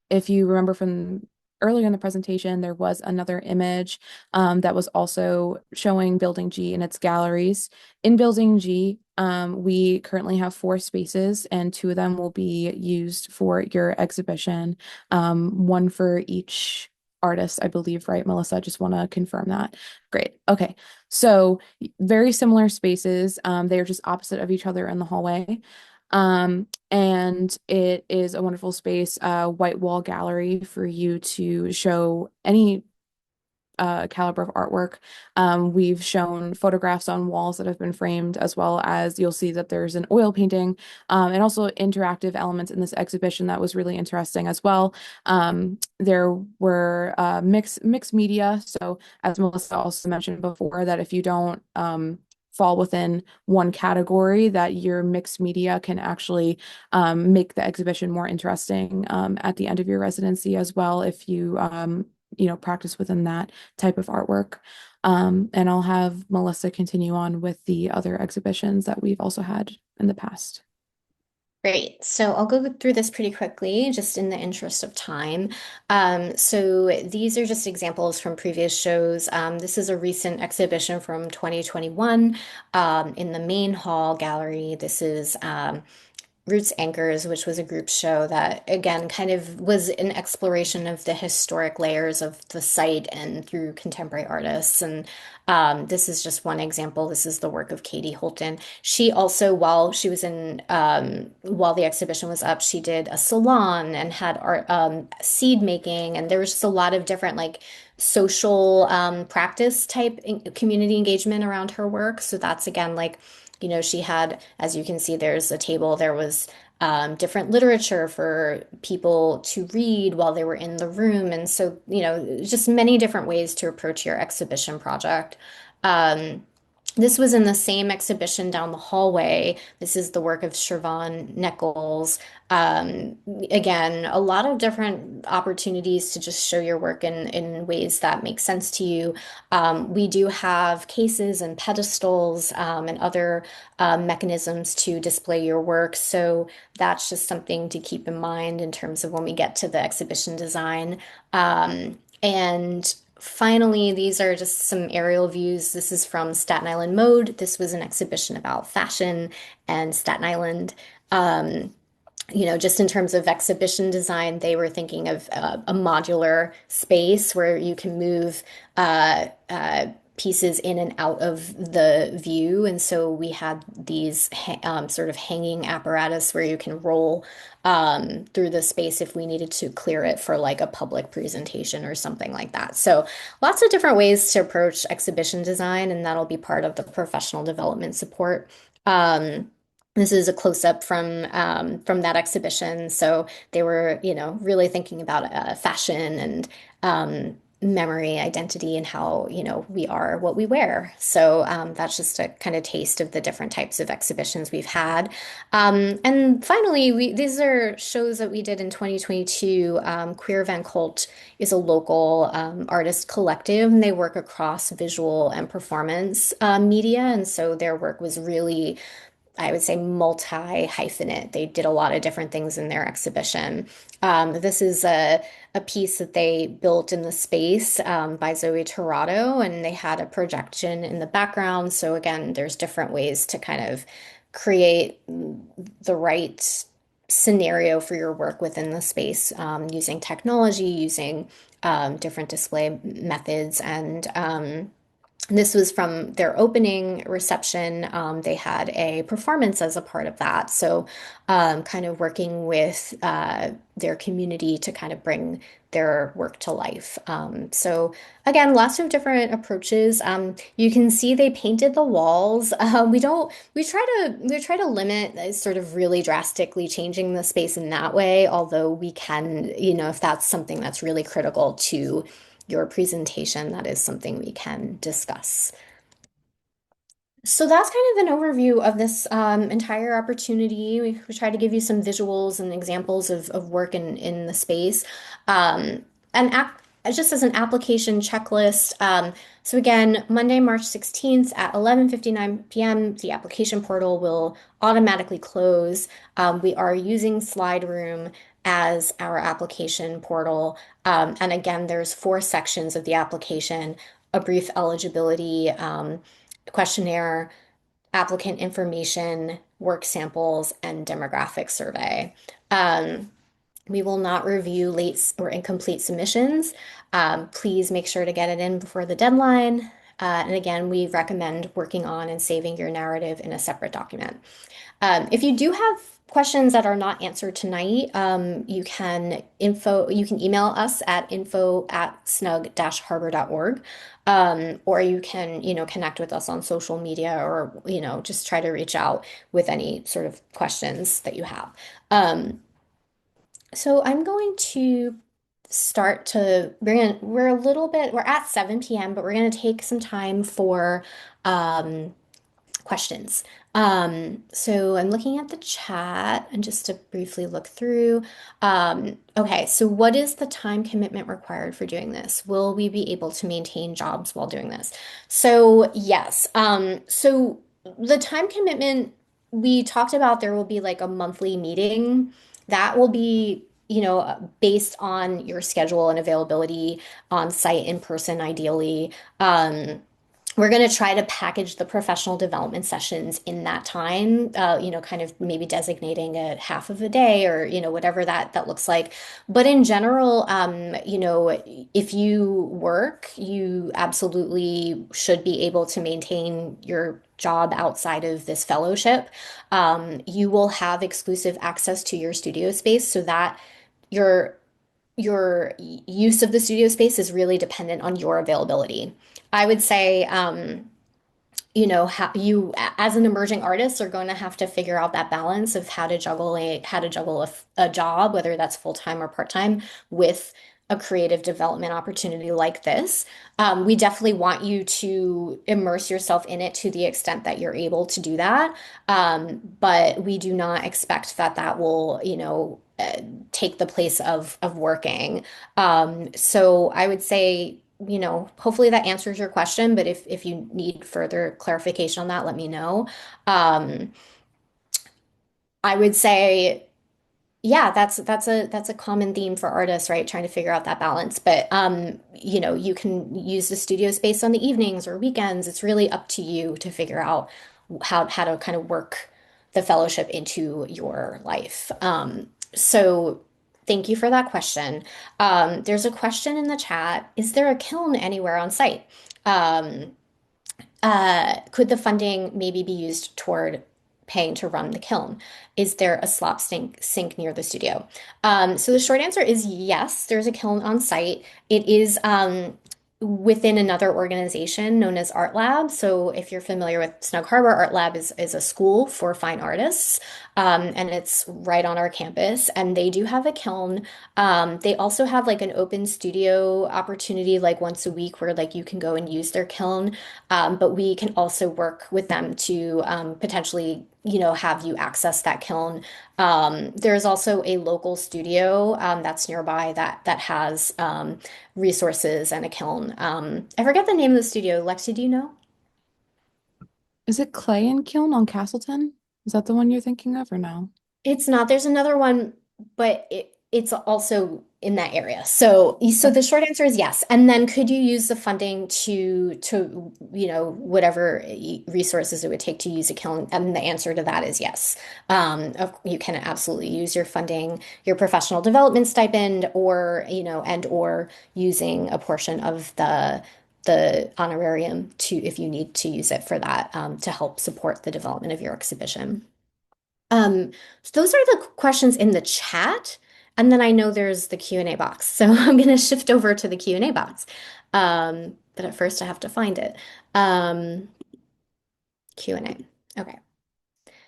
if you remember from earlier in the presentation, there was another image that was also showing Building G in its galleries. In Building G, we currently have 4 spaces, and 2 of them will be used for your exhibition, one for each artist, I believe, right, Melissa? I just want to confirm that. Great. Okay. So very similar spaces. They are just opposite of each other in the hallway. And it is a wonderful space, white wall gallery for you to show any caliber of artwork. We've shown photographs on walls that have been framed, as well as you'll see that there's an oil painting, and also interactive elements in this exhibition that was really interesting as well. There were mixed media. So as Melissa also mentioned before, that if you don't fall within one category, that your mixed media can actually make the exhibition more interesting at the end of your residency as well, if you practice within that type of artwork. And I'll have Melissa continue on with the other exhibitions that we've also had in the past. Great. So I'll go through this pretty quickly, just in the interest of time. So these are just examples from previous shows. This is a recent exhibition from 2021 in the main hall gallery. This is Roots Anchors, which was a group show that, again, kind of was an exploration of the historic layers of the site and through contemporary artists. And this is just one example. This is the work of Katie Holton. She also, while the exhibition was up, she did a salon and had art, seed making, and there was just a lot of different like social practice type community engagement around her work. So that's again like she had, as you can see, there's a table, there was different literature for people to read while they were in the room. And so, just many different ways to approach your exhibition project. Um, this was in the same exhibition down the hallway. This is the work of Siobhan Nichols. Um, Again, a lot of different opportunities to just show your work in ways that make sense to you. We do have cases and pedestals and other mechanisms to display your work. So that's just something to keep in mind in terms of when we get to the exhibition design. And finally, these are just some aerial views. This is from Staten Island Mode. This was an exhibition about fashion and Staten Island. Um, just in terms of exhibition design, they were thinking of a modular space where you can move pieces in and out of the view. And so we had these sort of hanging apparatus where you can roll through the space if we needed to clear it for like a public presentation or something like that. So lots of different ways to approach exhibition design, and that'll be part of the professional development support. This is a close-up from that exhibition. So they were, really thinking about fashion and memory, identity, and how, we are what we wear. So that's just a kind of taste of the different types of exhibitions we've had. And finally, these are shows that we did in 2022. Queer Van Cult is a local artist collective, and they work across visual and performance media. And so their work was really, I would say, multi-hyphenate. They did a lot of different things in their exhibition. This is a piece that they built in the space by Zoe Torado, and they had a projection in the background. So again, there's different ways to kind of create the right scenario for your work within the space, using technology, using different display methods, and this was from their opening reception. They had a performance as a part of that. So, kind of working with their community to kind of bring their work to life. So, again, lots of different approaches. You can see they painted the walls. We try to limit sort of really drastically changing the space in that way, although we can, if that's something that's really critical to your presentation, that is something we can discuss. So that's kind of an overview of this entire opportunity. We try to give you some visuals and examples of work in the space. And just as an application checklist, so again, Monday, March 16th at 11:59 p.m., the application portal will automatically close. We are using Slide Room as our application portal. And again, there's four sections of the application: a brief eligibility questionnaire, applicant information, work samples, and demographic survey. Um, we will not review late or incomplete submissions. Please make sure to get it in before the deadline. And again, we recommend working on and saving your narrative in a separate document. If you do have questions that are not answered tonight, you can email us at info@snug-harbor.org. Or you can, connect with us on social media, or, just try to reach out with any sort of questions that you have. Um, so I'm going to we're at 7 p.m., but we're going to take some time for um, questions. So I'm looking at the chat and just to briefly look through. Okay, so what is the time commitment required for doing this? Will we be able to maintain jobs while doing this? So yes. So the time commitment we talked about, there will be like a monthly meeting that will be, based on your schedule and availability on site in person, ideally. We're going to try to package the professional development sessions in that time, kind of maybe designating a half of a day, or, whatever that looks like. But in general, if you work, you absolutely should be able to maintain your job outside of this fellowship. You will have exclusive access to your studio space, so that your your use of the studio space is really dependent on your availability. I would say, how you as an emerging artist are going to have to figure out that balance of how to juggle a job, whether that's full-time or part-time, with a creative development opportunity like this. We definitely want you to immerse yourself in it to the extent that you're able to do that. But we do not expect that that will, take the place of working. So I would say, hopefully that answers your question, but if you need further clarification on that, let me know. Um, I would say, yeah, that's a common theme for artists, right? Trying to figure out that balance. But you can use the studio space on the evenings or weekends. It's really up to you to figure out how to kind of work the fellowship into your life. So thank you for that question. There's a question in the chat. Is there a kiln anywhere on site? Um, could the funding maybe be used toward paying to run the kiln? Is there a slop sink near the studio? So the short answer is yes, there's a kiln on site. It is within another organization known as Art Lab. So if you're familiar with Snug Harbor, Art Lab is a school for fine artists, and it's right on our campus. And they do have a kiln. They also have like an open studio opportunity, like once a week, where like you can go and use their kiln. But we can also work with them to potentially, have you access that kiln. There's also a local studio that's nearby that has resources and a kiln. I forget the name of the studio. Lexi, do you know? Is it Clay and Kiln on Castleton? Is that the one you're thinking of or no? It's not. There's another one, but it's also in that area. So Okay. the short answer is yes. And then could you use the funding to whatever resources it would take to use a kiln? And the answer to that is yes. You can absolutely use your funding, your professional development stipend, or and or using a portion of the honorarium to if you need to use it for that to help support the development of your exhibition. So those are the questions in the chat. And then I know there's the Q&A box. So I'm going to shift over to the Q&A box. But at first I have to find it. Um, Q&A. Okay.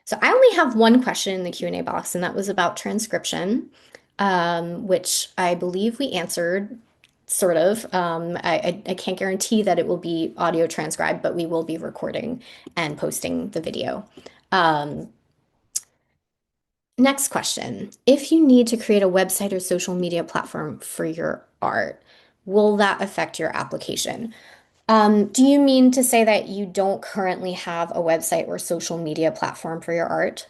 So I only have one question in the Q&A box, and that was about transcription, which I believe we answered sort of. I can't guarantee that it will be audio transcribed, but we will be recording and posting the video. Um, Next question. If you need to create a website or social media platform for your art, will that affect your application? Do you mean to say that you don't currently have a website or social media platform for your art?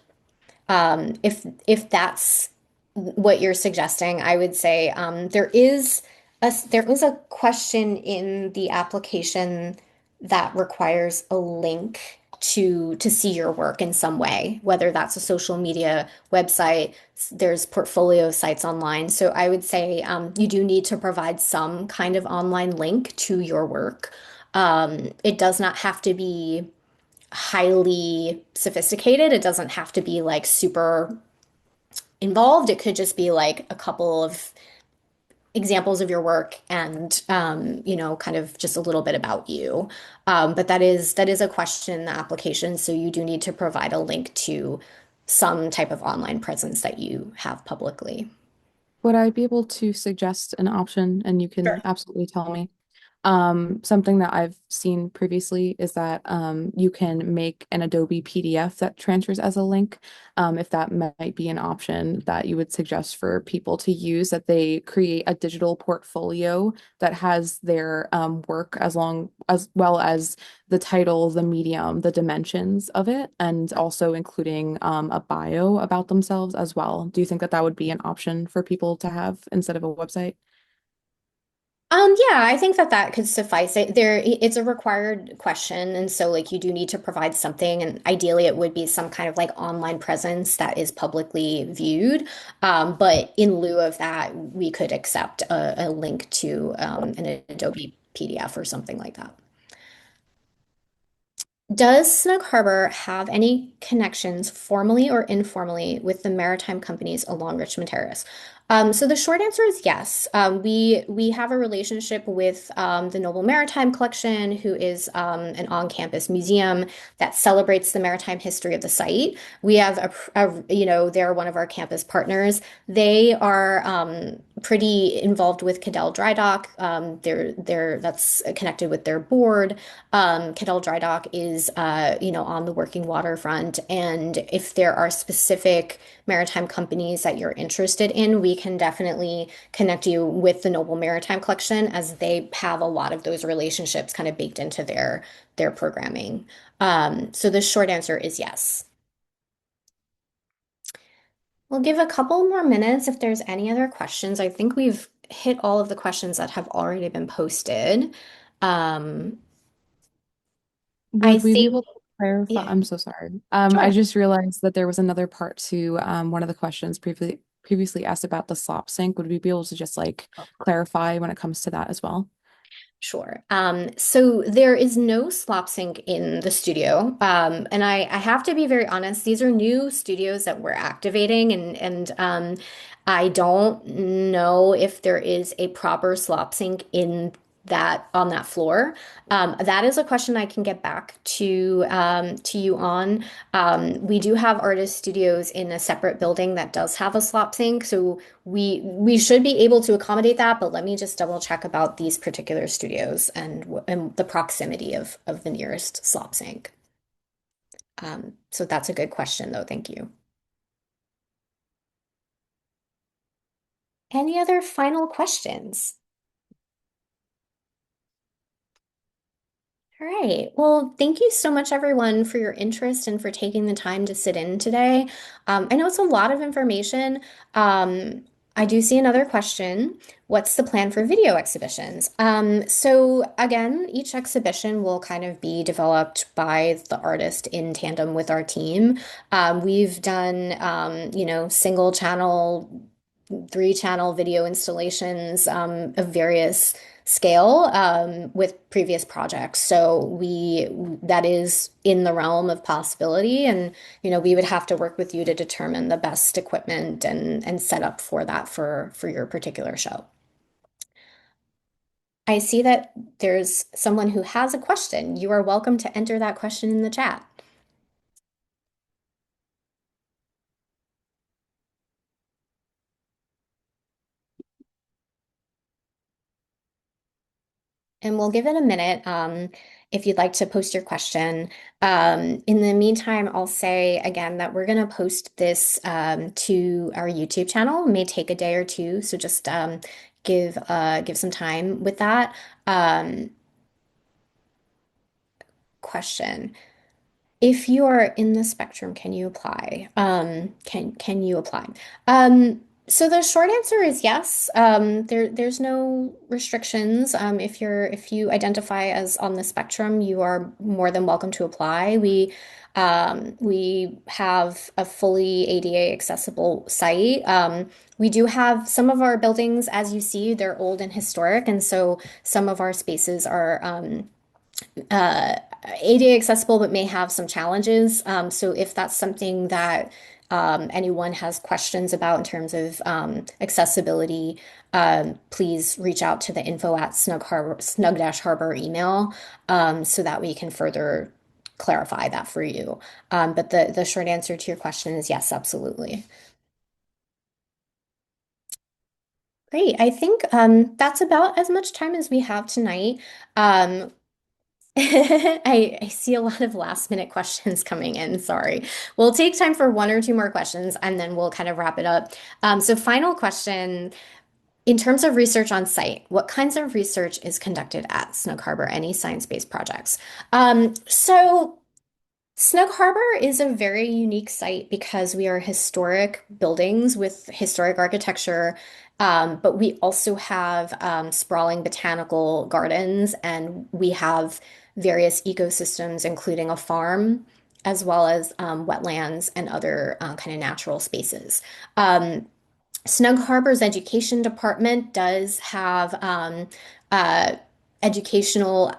If that's what you're suggesting, I would say there is a question in the application that requires a link to see your work in some way, whether that's a social media website, there's portfolio sites online. So I would say you do need to provide some kind of online link to your work. It does not have to be highly sophisticated. It doesn't have to be like super involved. It could just be like a couple of examples of your work and kind of just a little bit about you. But that is a question in the application, so you do need to provide a link to some type of online presence that you have publicly. Would I be able to suggest an option and you can Sure. absolutely tell me? Something that I've seen previously is that you can make an Adobe PDF that transfers as a link. If that might be an option that you would suggest for people to use, that they create a digital portfolio that has their work as well as the title, the medium, the dimensions of it, and also including a bio about themselves as well. Do you think that that would be an option for people to have instead of a website? Yeah, I think that that could suffice. It's a required question, and so like you do need to provide something, and ideally it would be some kind of like online presence that is publicly viewed. But in lieu of that, we could accept a link to an Adobe PDF or something like that. Does Snug Harbor have any connections, formally or informally, with the maritime companies along Richmond Terrace? So the short answer is yes. We have a relationship with the Noble Maritime Collection, who is an on-campus museum that celebrates the maritime history of the site. We have they're one of our campus partners. They are pretty involved with Cadell Dry Dock. That's connected with their board. Cadell Dry Dock is, on the working waterfront. And if there are specific maritime companies that you're interested in, we can definitely connect you with the Noble Maritime Collection as they have a lot of those relationships kind of baked into their programming. So the short answer is yes. We'll give a couple more minutes if there's any other questions. I think we've hit all of the questions that have already been posted. Um, I Would we be see, able to clarify? yeah, I'm so sorry. I sure. just realized that there was another part to one of the questions previously asked about the slop sink. Would we be able to just like clarify when it comes to that as well? Sure. So there is no slop sink in the studio. And I have to be very honest, these are new studios that we're activating and I don't know if there is a proper slop sink in that on that floor. That is a question I can get back to you on. We do have artist studios in a separate building that does have a slop sink, so we should be able to accommodate that, but let me just double check about these particular studios and the proximity of the nearest slop sink. So that's a good question, though. Thank you. Any other final questions? All right. Well, thank you so much, everyone, for your interest and for taking the time to sit in today. I know it's a lot of information. I do see another question. What's the plan for video exhibitions? So again, each exhibition will kind of be developed by the artist in tandem with our team. We've done, single channel, three channel video installations of various scale with previous projects. So we that is in the realm of possibility, and we would have to work with you to determine the best equipment and setup for that for your particular show. I see that there's someone who has a question. You are welcome to enter that question in the chat. And we'll give it a minute if you'd like to post your question. In the meantime, I'll say again that we're going to post this to our YouTube channel. It may take a day or two, so just give some time with that. Um, Question. If you are in the spectrum, can you apply? Can you apply? So the short answer is yes. There's no restrictions. If you identify as on the spectrum, you are more than welcome to apply. We have a fully ADA accessible site. We do have some of our buildings, as you see, they're old and historic, and so some of our spaces are uh, ADA accessible, but may have some challenges. So if that's something that anyone has questions about in terms of accessibility, please reach out to the info at snug-harbor email so that we can further clarify that for you. But the short answer to your question is yes, absolutely. Great. I think that's about as much time as we have tonight. Um, I see a lot of last minute questions coming in. Sorry. We'll take time for one or two more questions and then we'll kind of wrap it up. So, final question. In terms of research on site, what kinds of research is conducted at Snug Harbor? Any science-based projects? So Snug Harbor is a very unique site because we are historic buildings with historic architecture, but we also have sprawling botanical gardens and we have various ecosystems, including a farm, as well as wetlands and other kind of natural spaces. Um, Snug Harbor's education department does have uh, educational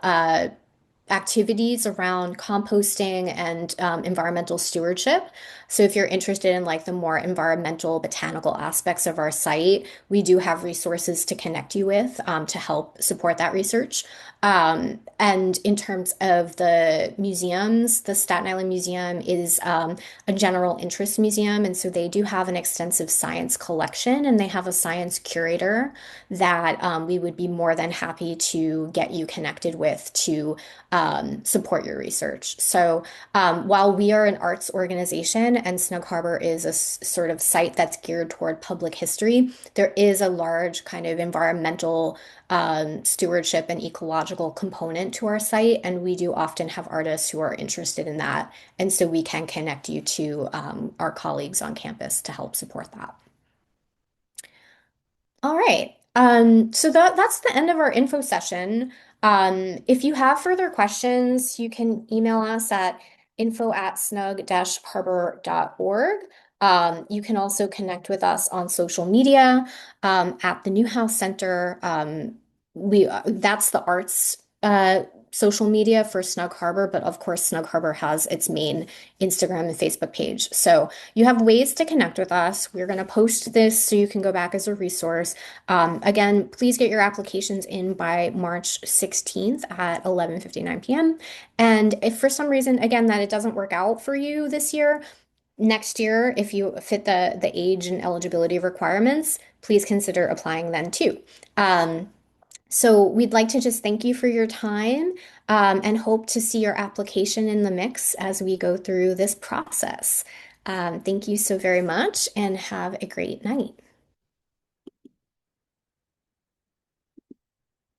activities around composting and environmental stewardship. So if you're interested in like the more environmental botanical aspects of our site, we do have resources to connect you with to help support that research. And in terms of the museums, the Staten Island Museum is a general interest museum, and so they do have an extensive science collection, and they have a science curator that we would be more than happy to get you connected with to support your research. So while we are an arts organization and Snug Harbor is a sort of site that's geared toward public history, there is a large kind of environmental stewardship and ecological component to our site, and we do often have artists who are interested in that, and so we can connect you to our colleagues on campus to help support that. All right. So that's the end of our info session. If you have further questions, you can email us at info@snug-harbor.org. You can also connect with us on social media at the Newhouse Center. That's the arts social media for Snug Harbor, but of course, Snug Harbor has its main Instagram and Facebook page. So you have ways to connect with us. We're going to post this so you can go back as a resource. Again, please get your applications in by March 16th at 11:59 p.m. And if for some reason, again, that it doesn't work out for you this year, next year, if you fit the age and eligibility requirements, please consider applying then too. So we'd like to just thank you for your time and hope to see your application in the mix as we go through this process. Thank you so very much and have a great night.